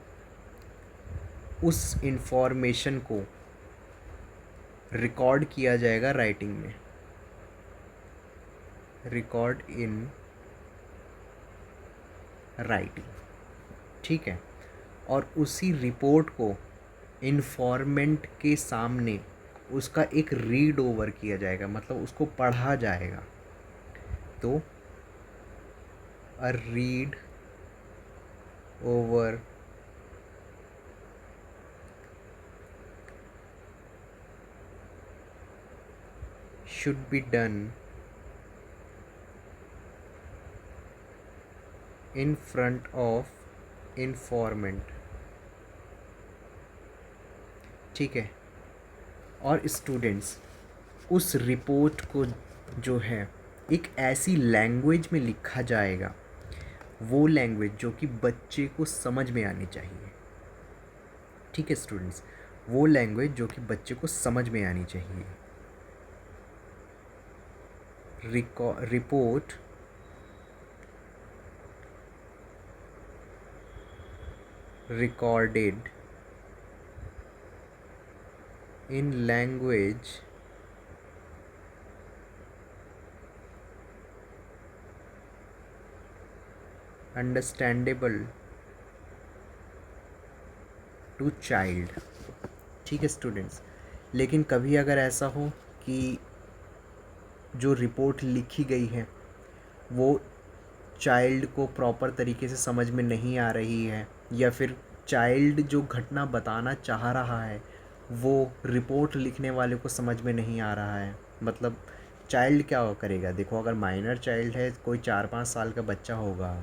उस इन्फॉर्मेशन को रिकॉर्ड किया जाएगा राइटिंग में, रिकॉर्ड इन राइटिंग। ठीक है, और उसी रिपोर्ट को इन्फॉर्मेंट के सामने उसका एक रीड ओवर किया जाएगा, मतलब उसको पढ़ा जाएगा। तो a read over should be done in front of informant। ठीक है, और स्टूडेंट्स उस रिपोर्ट को जो है एक ऐसी लैंग्वेज में लिखा जाएगा, वो लैंग्वेज जो कि बच्चे को समझ में आनी चाहिए। ठीक है स्टूडेंट्स, वो लैंग्वेज जो कि बच्चे को समझ में आनी चाहिए। Report recorded in language understandable to child। ठीक है स्टूडेंट्स, लेकिन कभी अगर ऐसा हो कि जो रिपोर्ट लिखी गई है वो चाइल्ड को प्रॉपर तरीके से समझ में नहीं आ रही है, या फिर चाइल्ड जो घटना बताना चाह रहा है वो रिपोर्ट लिखने वाले को समझ में नहीं आ रहा है, मतलब चाइल्ड क्या करेगा, देखो अगर माइनर चाइल्ड है, कोई 4-5 साल का बच्चा होगा,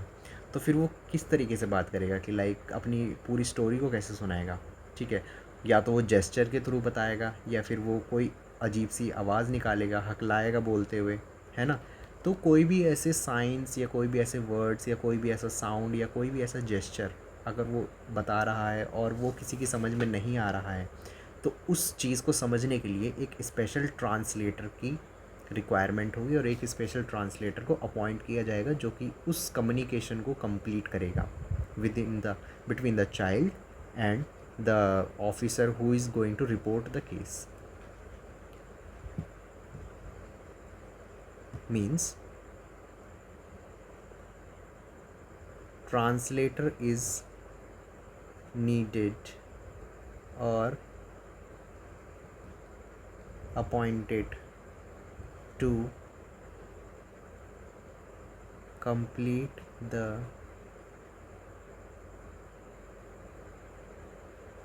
तो फिर वो किस तरीके से बात करेगा कि लाइक अपनी पूरी स्टोरी को कैसे सुनाएगा, ठीक है। या तो वो जेस्चर के थ्रू बताएगा या फिर वो कोई अजीब सी आवाज़ निकालेगा, हकलाएगा बोलते हुए, है ना। तो कोई भी ऐसे साइंस या कोई भी ऐसे वर्ड्स या कोई भी ऐसा साउंड या कोई भी ऐसा जेस्चर अगर वो बता रहा है और वो किसी की समझ में नहीं आ रहा है, तो उस चीज़ को समझने के लिए एक स्पेशल ट्रांसलेटर की रिक्वायरमेंट होगी और एक स्पेशल ट्रांसलेटर को अपॉइंट किया जाएगा जो कि उस कम्युनिकेशन को कंप्लीट करेगा with in the between the child and the officer who is going to report the case. Means translator is needed or appointed to complete the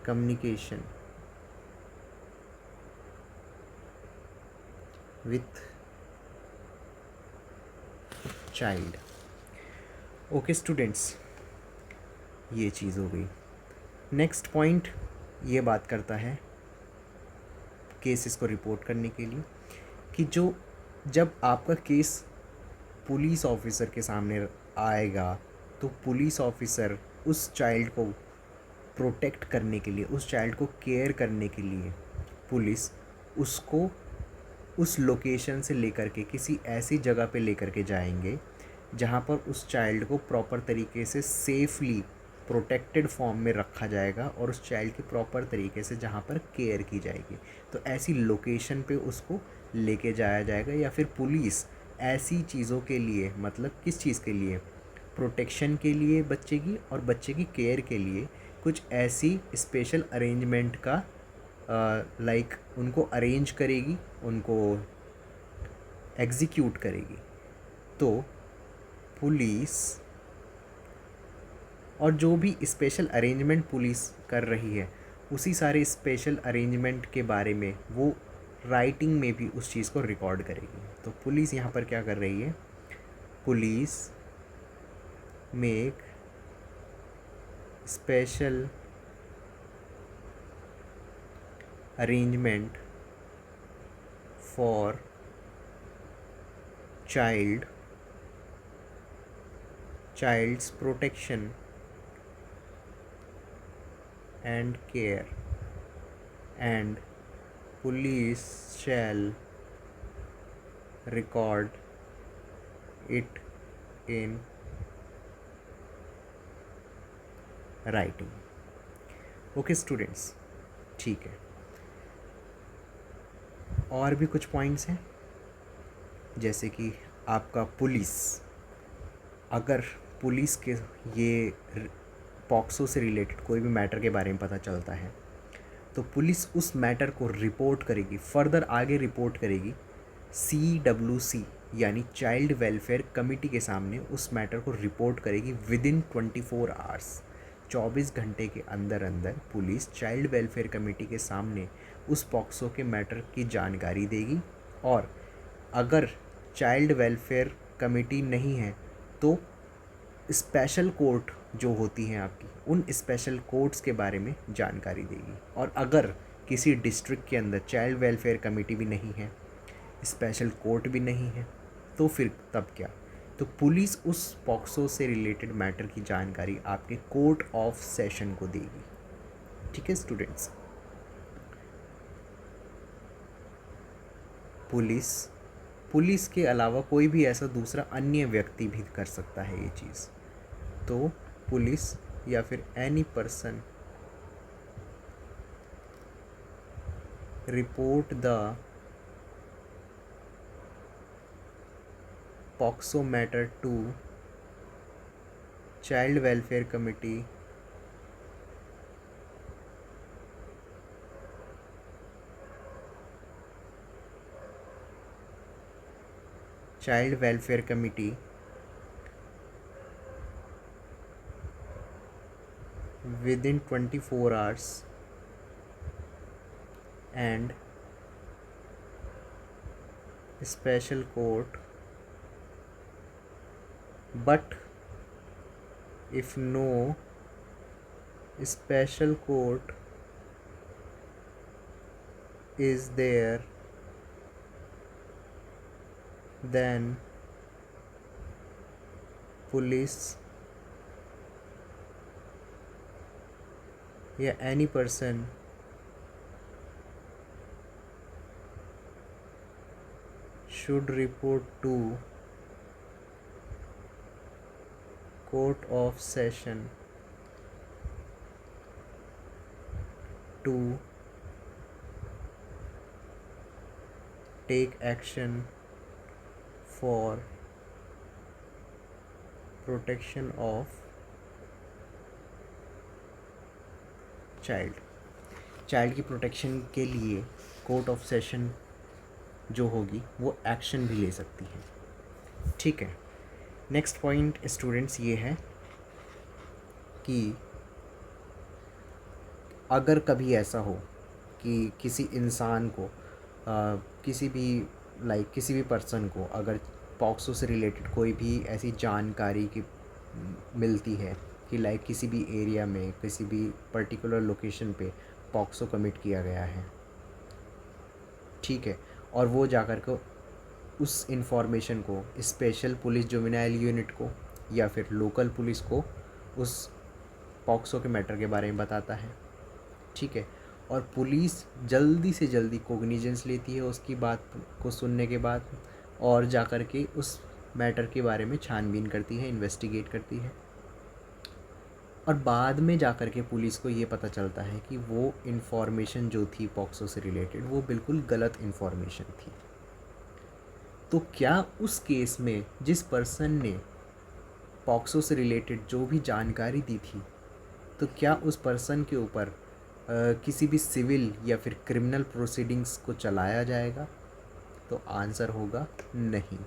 communication with child। Okay students, ये चीज़ हो गई। Next point ये बात करता है cases को report करने के लिए कि जो जब आपका केस पुलिस ऑफिसर के सामने आएगा तो पुलिस ऑफिसर उस चाइल्ड को प्रोटेक्ट करने के लिए, उस चाइल्ड को केयर करने के लिए पुलिस उसको उस लोकेशन से लेकर के किसी ऐसी जगह पे लेकर के जाएंगे जहाँ पर उस चाइल्ड को प्रॉपर तरीके से सेफली प्रोटेक्टेड फॉर्म में रखा जाएगा और उस चाइल्ड की प्रॉपर तरीके से जहाँ पर केयर की जाएगी। तो ऐसी लोकेशन पे उसको लेके जाया जाएगा या फिर पुलिस ऐसी चीज़ों के लिए, मतलब किस चीज़ के लिए, प्रोटेक्शन के लिए बच्चे की और बच्चे की केयर के लिए कुछ ऐसी स्पेशल अरेंजमेंट का लाइक उनको अरेंज करेगी, उनको एग्जीक्यूट करेगी। तो पुलिस और जो भी स्पेशल अरेंजमेंट पुलिस कर रही है उसी सारे स्पेशल अरेंजमेंट के बारे में वो राइटिंग में भी उस चीज़ को रिकॉर्ड करेगी। तो पुलिस यहाँ पर क्या कर रही है, police make special arrangement for child's protection and care, and police shall record it in writing। Okay students, ठीक है। और भी कुछ पॉइंट्स हैं जैसे कि आपका पुलिस, अगर पुलिस के ये पॉक्सो से रिलेटेड कोई भी मैटर के बारे में पता चलता है तो पुलिस उस मैटर को रिपोर्ट करेगी, फर्दर आगे रिपोर्ट करेगी CWC यानी चाइल्ड वेलफेयर कमेटी के सामने उस मैटर को रिपोर्ट करेगी विद इन 24 आवर्स। 24 घंटे के अंदर अंदर पुलिस चाइल्ड वेलफेयर कमेटी के सामने उस पॉक्सो के मैटर की जानकारी देगी। और अगर चाइल्ड वेलफेयर कमेटी नहीं है तो स्पेशल कोर्ट जो होती हैं आपकी, उन स्पेशल कोर्ट्स के बारे में जानकारी देगी। और अगर किसी डिस्ट्रिक्ट के अंदर चाइल्ड वेलफेयर कमेटी भी नहीं है, स्पेशल कोर्ट भी नहीं है, तो फिर तब क्या, तो पुलिस उस पॉक्सो से रिलेटेड मैटर की जानकारी आपके कोर्ट ऑफ सेशन को देगी। ठीक है स्टूडेंट्स, पुलिस के अलावा कोई भी ऐसा दूसरा अन्य व्यक्ति भी कर सकता है ये चीज़। तो पुलिस या फिर any person report the POCSO matter to child welfare committee within 24 hours and special court, but if no special court is there, then police या any person should report to court of session to take action for protection of child की protection के लिए court of session जो होगी वो action भी ले सकती है। ठीक है, नेक्स्ट पॉइंट स्टूडेंट्स ये है कि अगर कभी ऐसा हो कि किसी इंसान को किसी भी पर्सन को अगर पॉक्सो से रिलेटेड कोई भी ऐसी जानकारी की मिलती है कि किसी भी एरिया में किसी भी पर्टिकुलर लोकेशन पे पॉक्सो कमिट किया गया है, ठीक है, और वो जाकर को उस इंफॉर्मेशन को स्पेशल पुलिस जुवेनाइल यूनिट को या फिर लोकल पुलिस को उस पॉक्सो के मैटर के बारे में बताता है, ठीक है, और पुलिस जल्दी से जल्दी कोग्निजेंस लेती है उसकी बात को सुनने के बाद और जाकर के उस मैटर के बारे में छानबीन करती है, इन्वेस्टिगेट करती है, और बाद में जाकर के पुलिस को ये पता चलता है कि वो इन्फॉर्मेशन जो थी पॉक्सो से रिलेटेड वो बिल्कुल गलत इन्फॉर्मेशन थी। तो क्या उस केस में जिस पर्सन ने पॉक्सो से रिलेटेड जो भी जानकारी दी थी, तो क्या उस पर्सन के ऊपर किसी भी सिविल या फिर क्रिमिनल प्रोसीडिंग्स को चलाया जाएगा? तो आंसर होगा नहीं,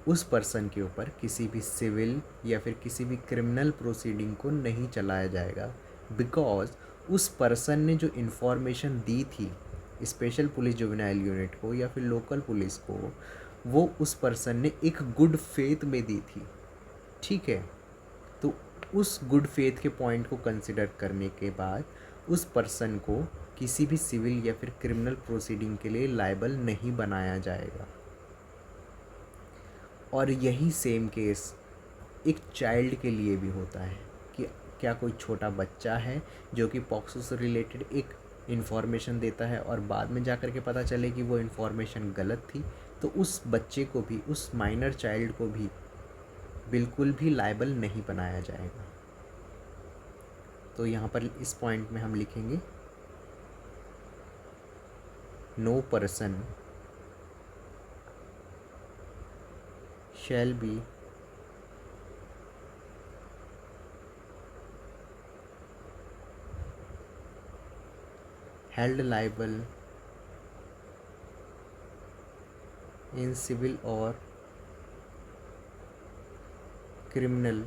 उस पर्सन के ऊपर किसी भी सिविल या फिर किसी भी क्रिमिनल प्रोसीडिंग को नहीं चलाया जाएगा, बिकॉज उस पर्सन ने जो इन्फॉर्मेशन दी थी स्पेशल पुलिस जुवेनाइल यूनिट को या फिर लोकल पुलिस को, वो उस पर्सन ने एक गुड फेथ में दी थी, ठीक है। तो उस गुड फेथ के पॉइंट को कंसिडर करने के बाद उस पर्सन को किसी भी सिविल या फिर क्रिमिनल प्रोसीडिंग के लिए लायबल नहीं बनाया जाएगा। और यही सेम केस एक चाइल्ड के लिए भी होता है कि क्या कोई छोटा बच्चा है जो कि पॉक्सो से रिलेटेड एक इन्फॉर्मेशन देता है और बाद में जाकर के पता चले कि वो इन्फॉर्मेशन गलत थी, तो उस बच्चे को भी, उस माइनर चाइल्ड को भी बिल्कुल भी लायबल नहीं बनाया जाएगा। तो यहाँ पर इस पॉइंट में हम लिखेंगे no person shall be held liable in civil or criminal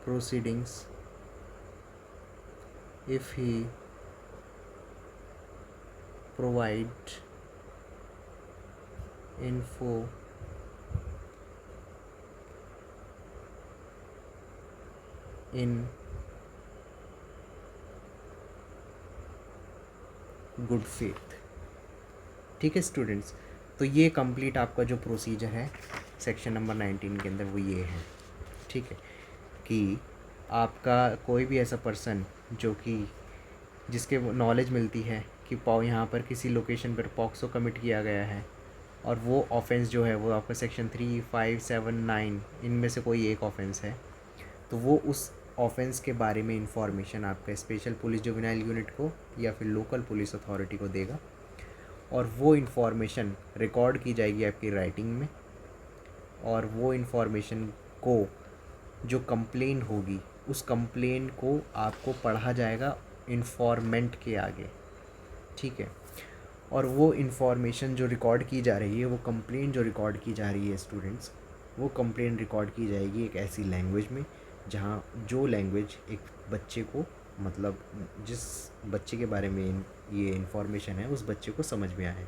proceedings if he provide info in good faith. ठीक है स्टूडेंट्स, तो ये कंप्लीट आपका जो प्रोसीजर है सेक्शन नंबर 19 के अंदर वो ये है, ठीक है, कि आपका कोई भी ऐसा पर्सन जो कि जिसके नॉलेज मिलती है कि यहाँ पर किसी लोकेशन पर पॉक्सो कमिट किया गया है और वो ऑफेंस जो है वो आपका सेक्शन 3, 5, 7, 9 इनमें से कोई एक ऑफेंस है, तो वो उस ऑफेंस के बारे में इंफॉर्मेशन आपका स्पेशल पुलिस जुवेनाइल यूनिट को या फिर लोकल पुलिस अथॉरिटी को देगा और वो इंफॉर्मेशन रिकॉर्ड की जाएगी आपकी राइटिंग में, और वो इंफॉर्मेशन को जो कंप्लेन होगी उस कंप्लेन को आपको पढ़ा जाएगा इन्फॉर्मेंट के आगे, ठीक है। और वो इन्फॉर्मेशन जो रिकॉर्ड की जा रही है, वो कंप्लेन जो रिकॉर्ड की जा रही है स्टूडेंट्स, वो कंप्लेन रिकॉर्ड की जाएगी एक ऐसी लैंग्वेज में जहाँ जो लैंग्वेज एक बच्चे को, मतलब जिस बच्चे के बारे में ये इन्फॉर्मेशन है उस बच्चे को समझ में आए।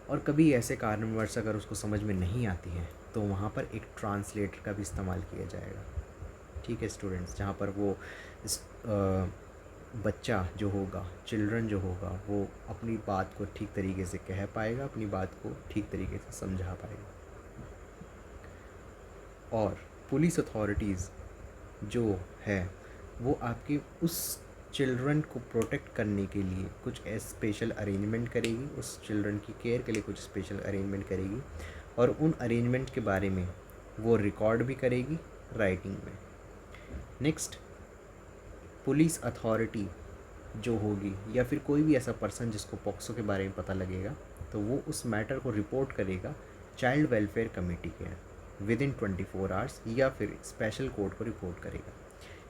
और कभी ऐसे कारणवश अगर उसको समझ में नहीं आती है तो वहाँ पर एक ट्रांसलेटर का भी इस्तेमाल किया जाएगा। ठीक है स्टूडेंट्स, जहाँ पर वो बच्चा जो होगा, चिल्ड्रन जो होगा, वो अपनी बात को ठीक तरीके से कह पाएगा, अपनी बात को ठीक तरीके से समझा पाएगा। और पुलिस अथॉरिटीज़ जो है वो आपके उस चिल्ड्रन को प्रोटेक्ट करने के लिए कुछ स्पेशल अरेंजमेंट करेगी, उस चिल्ड्रन की केयर के लिए कुछ स्पेशल अरेंजमेंट करेगी, और उन अरेंजमेंट के बारे में वो रिकॉर्ड भी करेगी राइटिंग में। नेक्स्ट, पुलिस अथॉरिटी जो होगी या फिर कोई भी ऐसा पर्सन जिसको पॉक्सो के बारे में पता लगेगा तो वो उस मैटर को रिपोर्ट करेगा चाइल्ड वेलफेयर कमेटी के विद इन 24 आवर्स, या फिर स्पेशल कोर्ट को रिपोर्ट करेगा।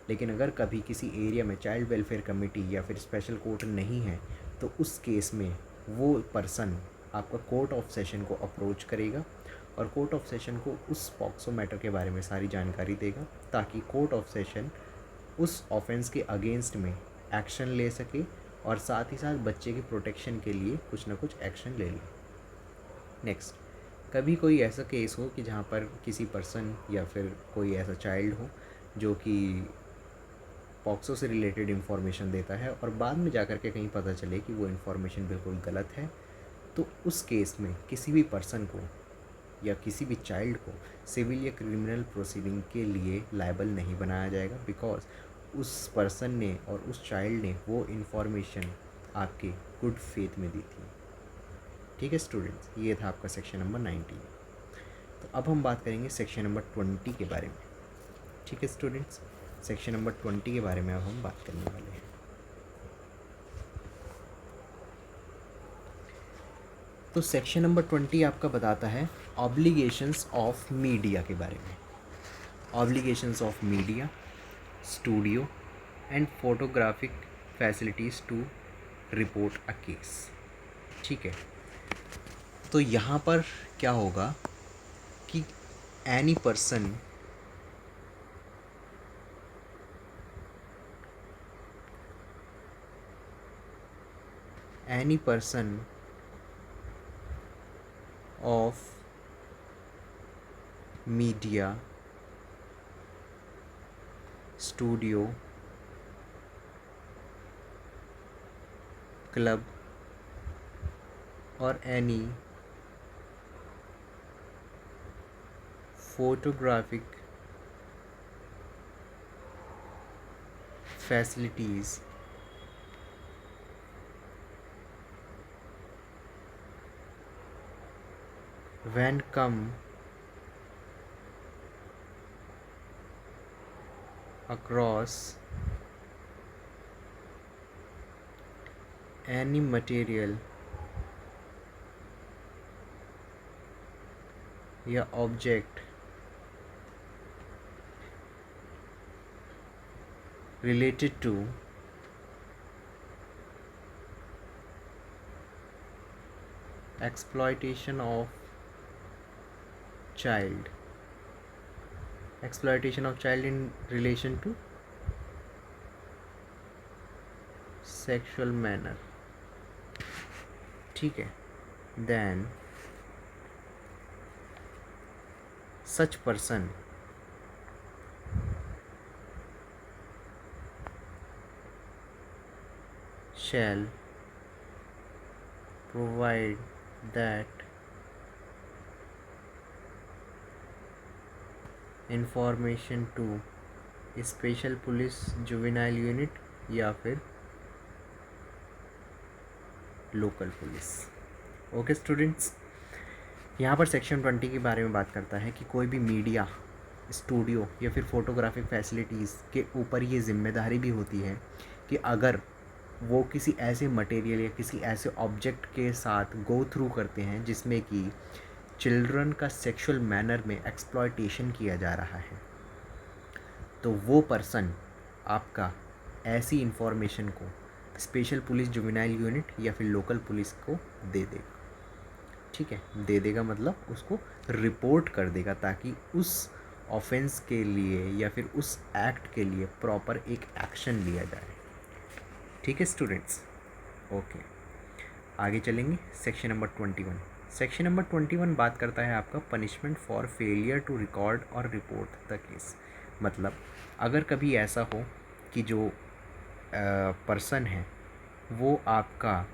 लेकिन अगर कभी किसी एरिया में चाइल्ड वेलफेयर कमेटी या फिर स्पेशल कोर्ट नहीं है तो उस केस में वो पर्सन आपका कोर्ट ऑफ सेशन को अप्रोच करेगा और कोर्ट ऑफ सेशन को उस पॉक्सो मैटर के बारे में सारी जानकारी देगा, ताकि कोर्ट ऑफ सेशन उस ऑफेंस के अगेंस्ट में एक्शन ले सके और साथ ही साथ बच्चे की प्रोटेक्शन के लिए कुछ ना कुछ एक्शन ले ले। नेक्स्ट, कभी कोई ऐसा केस हो कि जहाँ पर किसी पर्सन या फिर कोई ऐसा चाइल्ड हो जो कि पॉक्सो से रिलेटेड इन्फॉर्मेशन देता है और बाद में जाकर के कहीं पता चले कि वो इन्फॉर्मेशन बिल्कुल गलत है, तो उस केस में किसी भी पर्सन को या किसी भी चाइल्ड को सिविल या क्रिमिनल प्रोसीडिंग के लिए लायबल नहीं बनाया जाएगा, बिकॉज उस पर्सन ने और उस चाइल्ड ने वो इन्फॉर्मेशन आपके गुड फेथ में दी थी। ठीक है स्टूडेंट्स, ये था आपका सेक्शन नंबर 19। तो अब हम बात करेंगे सेक्शन नंबर 20 के बारे में। ठीक है स्टूडेंट्स, सेक्शन नंबर 20 के बारे में अब हम बात करने वाले हैं। तो सेक्शन नंबर 20 आपका बताता है ऑब्लिगेशंस ऑफ मीडिया के बारे में। Obligations of media, studio and photographic facilities to report a case. ठीक है, तो यहाँ पर क्या होगा कि any person of media, studio, club or any photographic facilities when come across any material या object related to exploitation of child in relation to sexual manner। ठीक है, then such person shall provide that information to special police juvenile unit या फिर local police. Okay students, यहाँ पर section 20 के बारे में बात करता है कि कोई भी मीडिया, स्टूडियो या फिर फोटोग्राफिक फैसिलिटीज़ के ऊपर ये जिम्मेदारी भी होती है कि अगर वो किसी ऐसे मटेरियल या किसी ऐसे ऑब्जेक्ट के साथ गो थ्रू करते हैं जिसमें कि चिल्ड्रन का सेक्सुअल मैनर में एक्सप्लॉयटेशन किया जा रहा है, तो वो पर्सन आपका ऐसी इन्फॉर्मेशन को स्पेशल पुलिस जुवेनाइल यूनिट या फिर लोकल पुलिस को दे देगा। ठीक है, दे देगा मतलब उसको रिपोर्ट कर देगा, ताकि उस ऑफेंस के लिए या फिर उस एक्ट के लिए प्रॉपर एक एक्शन लिया जाए। ठीक है स्टूडेंट्स, ओके आगे चलेंगे। सेक्शन नंबर 21 सेक्शन नंबर 21 बात करता है आपका punishment for failure to record और रिपोर्ट द केस। मतलब अगर कभी ऐसा हो कि जो पर्सन है वो आपका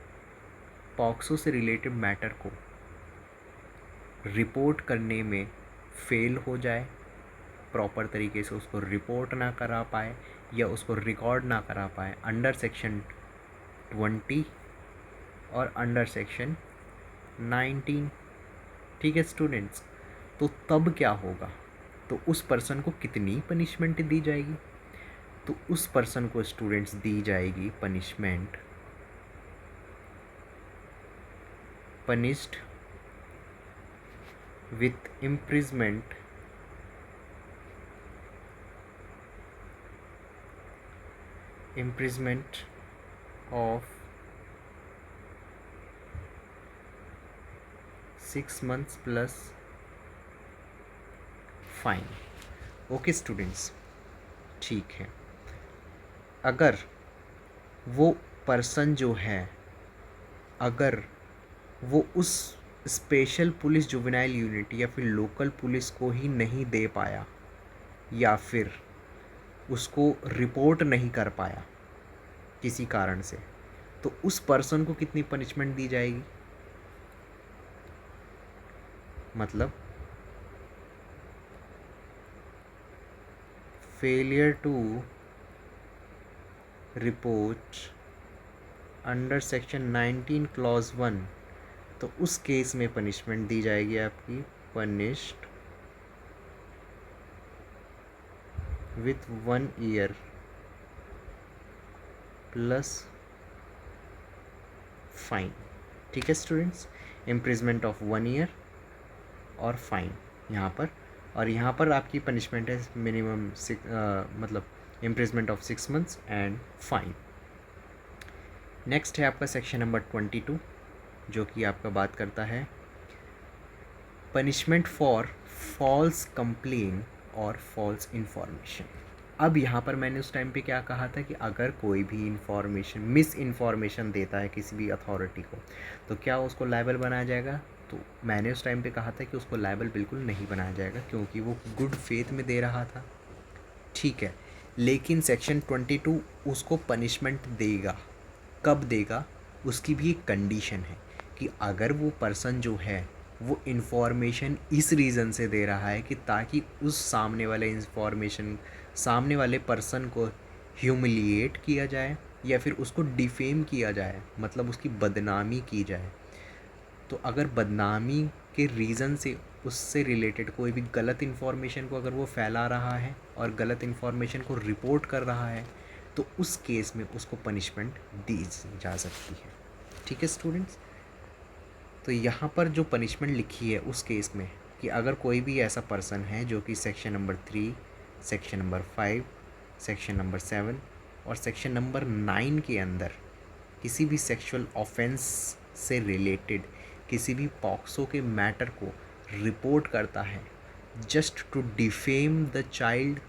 पॉक्सो से रिलेटेड मैटर को रिपोर्ट करने में फेल हो जाए, प्रॉपर तरीके से उसको रिपोर्ट ना करा पाए या उसको रिकॉर्ड ना करा पाए अंडर सेक्शन 20 और अंडर सेक्शन 19। ठीक है स्टूडेंट्स, तो तब क्या होगा, तो उस पर्सन को कितनी पनिशमेंट दी जाएगी, तो उस पर्सन को स्टूडेंट्स दी जाएगी punishment punished with imprisonment of 6 months plus fine. Okay students, ठीक है। अगर वो पर्सन जो है, अगर वो उस स्पेशल पुलिस जुवेनाइल यूनिट या फिर लोकल पुलिस को ही नहीं दे पाया या फिर उसको रिपोर्ट नहीं कर पाया किसी कारण से, तो उस पर्सन को कितनी पनिशमेंट दी जाएगी, मतलब failure to report under section 19 clause 1, तो उस केस में पनिशमेंट दी जाएगी आपकी punished with 1 year plus fine. ठीक है स्टूडेंट्स, इम्प्रिजमेंट ऑफ 1 ईयर और फाइन यहाँ पर, और यहाँ पर आपकी पनिशमेंट है मिनिमम मतलब imprisonment of 6 months and fine. Next है आपका सेक्शन नंबर 22 जो कि आपका बात करता है पनिशमेंट फॉर फॉल्स कंप्लेन और फॉल्स इन्फॉर्मेशन। अब यहाँ पर मैंने उस टाइम पे क्या कहा था कि अगर कोई भी इंफॉर्मेशन मिस इन्फॉर्मेशन देता है किसी भी अथॉरिटी को, तो क्या उसको लायबल बनाया जाएगा, तो मैंने उस टाइम पे कहा था कि उसको लायबल बिल्कुल नहीं बनाया जाएगा क्योंकि वो गुड फेथ में दे रहा था। ठीक है, लेकिन सेक्शन 22 उसको पनिशमेंट देगा। कब देगा, उसकी भी एक कंडीशन है कि अगर वो पर्सन जो है वो इन्फॉर्मेशन इस रीज़न से दे रहा है कि ताकि उस सामने वाले पर्सन को ह्यूमिलिएट किया जाए या फिर उसको डिफेम किया जाए, मतलब उसकी बदनामी की जाए। तो अगर बदनामी के रीज़न से उससे रिलेटेड कोई भी गलत इन्फॉर्मेशन को अगर वो फैला रहा है और गलत इन्फॉर्मेशन को रिपोर्ट कर रहा है, तो उस केस में उसको पनिशमेंट दी जा सकती है। ठीक है स्टूडेंट्स, तो यहाँ पर जो पनिशमेंट लिखी है उस केस में कि अगर कोई भी ऐसा पर्सन है जो कि section number 3, section number 5, section number 7 और सेक्शन नंबर 9 के अंदर किसी भी सेक्सुअल ऑफेंस से रिलेटेड किसी भी पॉक्सो के मैटर को रिपोर्ट करता है just to defame the child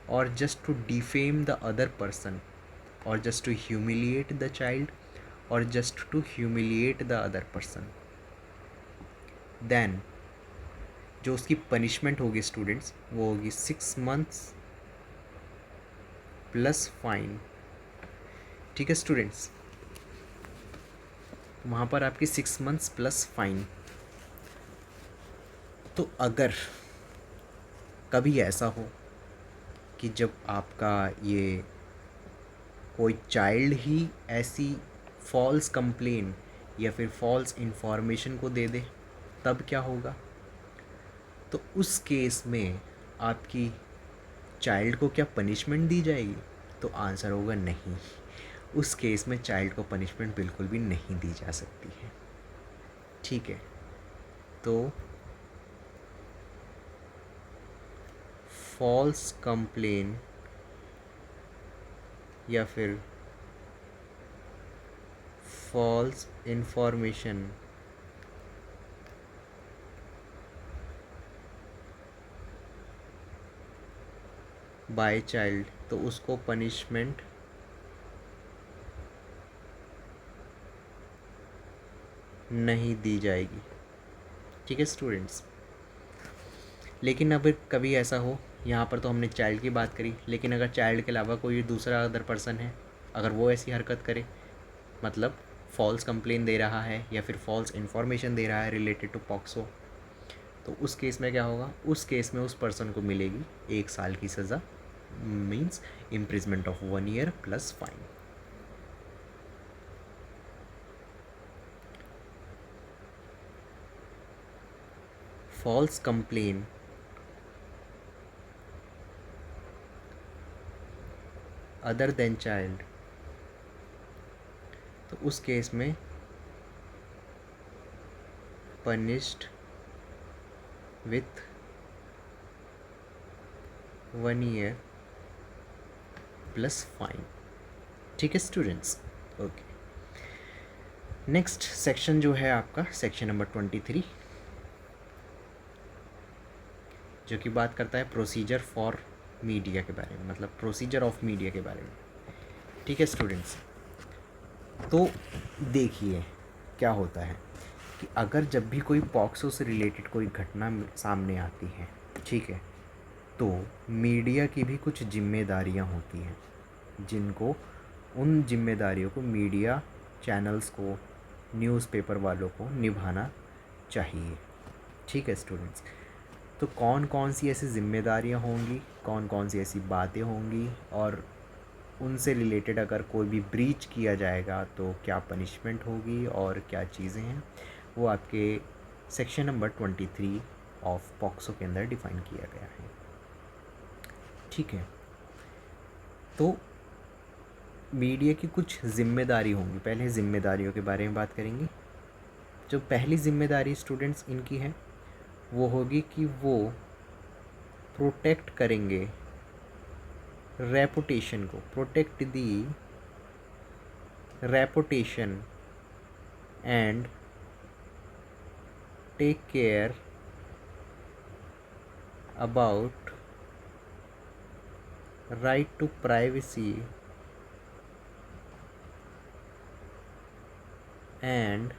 और just to defame the other person और just to humiliate the child और just to humiliate the other person, then जो उसकी पनिशमेंट होगी स्टूडेंट्स वो होगी 6 मंथ्स प्लस फाइन। ठीक है स्टूडेंट्स, वहाँ पर आपकी 6 मंथ्स प्लस फाइन। तो अगर कभी ऐसा हो कि जब आपका ये कोई चाइल्ड ही ऐसी फॉल्स कंप्लेन या फिर फॉल्स इन्फॉर्मेशन को दे दे, तब क्या होगा, तो उस केस में आपकी चाइल्ड को क्या पनिशमेंट दी जाएगी, तो आंसर होगा नहीं। उस केस में चाइल्ड को पनिशमेंट बिल्कुल भी नहीं दी जा सकती है। ठीक है, तो फॉल्स कंप्लेन या फिर फॉल्स इन्फॉर्मेशन बाय चाइल्ड, तो उसको पनिशमेंट नहीं दी जाएगी। ठीक है स्टूडेंट्स। लेकिन अब कभी ऐसा हो, यहाँ पर तो हमने चाइल्ड की बात करी, लेकिन अगर चाइल्ड के अलावा कोई दूसरा अदर पर्सन है, अगर वो ऐसी हरकत करे, मतलब फॉल्स कंप्लेन दे रहा है या फिर फॉल्स इन्फॉर्मेशन दे रहा है रिलेटेड टू पॉक्सो, तो उस केस में क्या होगा? उस केस में उस पर्सन को मिलेगी 1 साल की सज़ा, means imprisonment of 1 year plus fine. False complain other than child, तो उस केस में punished with 1 year plus fine. ठीक है स्टूडेंट्स, ओके। नेक्स्ट सेक्शन जो है आपका सेक्शन नंबर 23, जो कि बात करता है प्रोसीजर फॉर मीडिया के बारे में, मतलब प्रोसीजर ऑफ मीडिया के बारे में। ठीक है स्टूडेंट्स, तो देखिए क्या होता है कि अगर जब भी कोई पॉक्सो से रिलेटेड कोई घटना सामने आती है, ठीक है, तो मीडिया की भी कुछ जिम्मेदारियां होती हैं, जिनको उन जिम्मेदारियों को मीडिया चैनल्स को, न्यूज़पेपर वालों को निभाना चाहिए। ठीक है स्टूडेंट्स, तो कौन कौन सी ऐसी जिम्मेदारियां होंगी, कौन कौन सी ऐसी बातें होंगी, और उनसे रिलेटेड अगर कोई भी ब्रीच किया जाएगा तो क्या पनिशमेंट होगी और क्या चीज़ें हैं, वो आपके सेक्शन नंबर 23 ऑफ पॉक्सो के अंदर डिफ़ाइन किया गया है। ठीक है, तो मीडिया की कुछ जिम्मेदारी होंगी। पहले जिम्मेदारियों के बारे में बात करेंगे। जो पहली जिम्मेदारी स्टूडेंट्स इनकी है, वो होगी कि वो प्रोटेक्ट करेंगे रेपुटेशन को, protect the reputation and take care about right to privacy and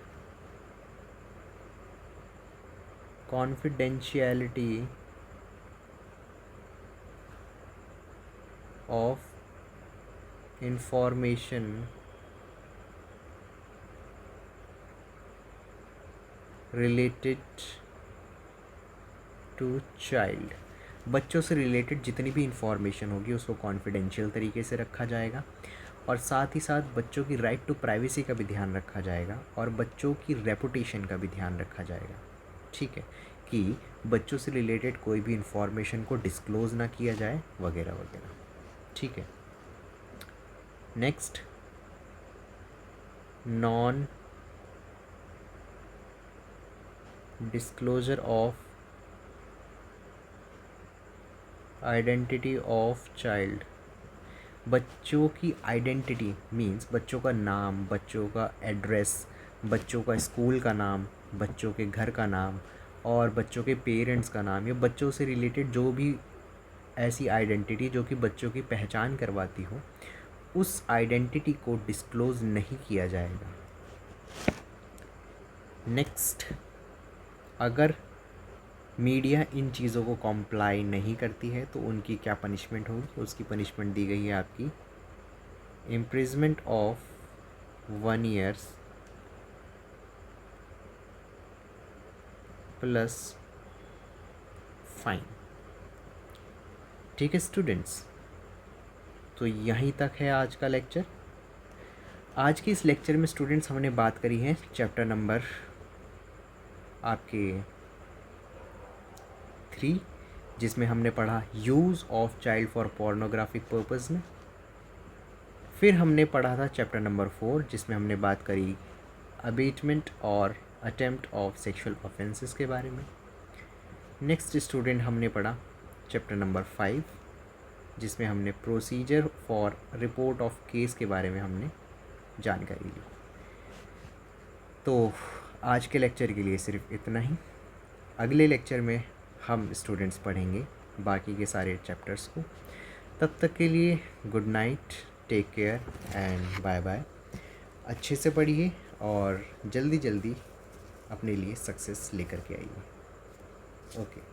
confidentiality of information related to child। बच्चों से रिलेटेड जितनी भी इंफॉर्मेशन होगी उसको कॉन्फिडेंशियल तरीके से रखा जाएगा, और साथ ही साथ बच्चों की राइट टू प्राइवेसी का भी ध्यान रखा जाएगा, और बच्चों की रेपुटेशन का भी ध्यान रखा जाएगा। ठीक है, कि बच्चों से रिलेटेड कोई भी इंफॉर्मेशन को डिस्क्लोज़ ना किया जाए, वगैरह वगैरह। ठीक है, next, non disclosure of identity of child. बच्चों की आइडेंटिटी मीन्स बच्चों का नाम, बच्चों का एड्रेस, बच्चों का स्कूल का नाम, बच्चों के घर का नाम, और बच्चों के पेरेंट्स का नाम, या बच्चों से रिलेटेड जो भी ऐसी आइडेंटिटी जो कि बच्चों की पहचान करवाती हो, उस आइडेंटिटी को डिस्क्लोज़ नहीं किया जाएगा। नेक्स्ट, अगर मीडिया इन चीज़ों को कॉम्प्लाई नहीं करती है तो उनकी क्या पनिशमेंट होगी? उसकी पनिशमेंट दी गई है आपकी imprisonment of 1 years plus fine. ठीक है स्टूडेंट्स, तो यहीं तक है आज का लेक्चर। आज के इस लेक्चर में स्टूडेंट्स हमने बात करी है चैप्टर नंबर आपके 3, जिसमें हमने पढ़ा use of child for pornographic purpose में। फिर हमने पढ़ा था चैप्टर नंबर 4, जिसमें हमने बात करी अबेटमेंट और अटेम्प्ट ऑफ सेक्सुअल ऑफेंसेस के बारे में। नेक्स्ट स्टूडेंट हमने पढ़ा चैप्टर नंबर 5, जिसमें हमने procedure for report of case के बारे में हमने जानकारी ली। तो आज के लेक्चर के लिए सिर्फ इतना ही। अगले लेक्चर में हम स्टूडेंट्स पढ़ेंगे बाकी के सारे चैप्टर्स को। तब तक के लिए good night, take care and bye bye. अच्छे से पढ़िए और जल्दी जल्दी अपने लिए सक्सेस लेकर के आइए। ओके।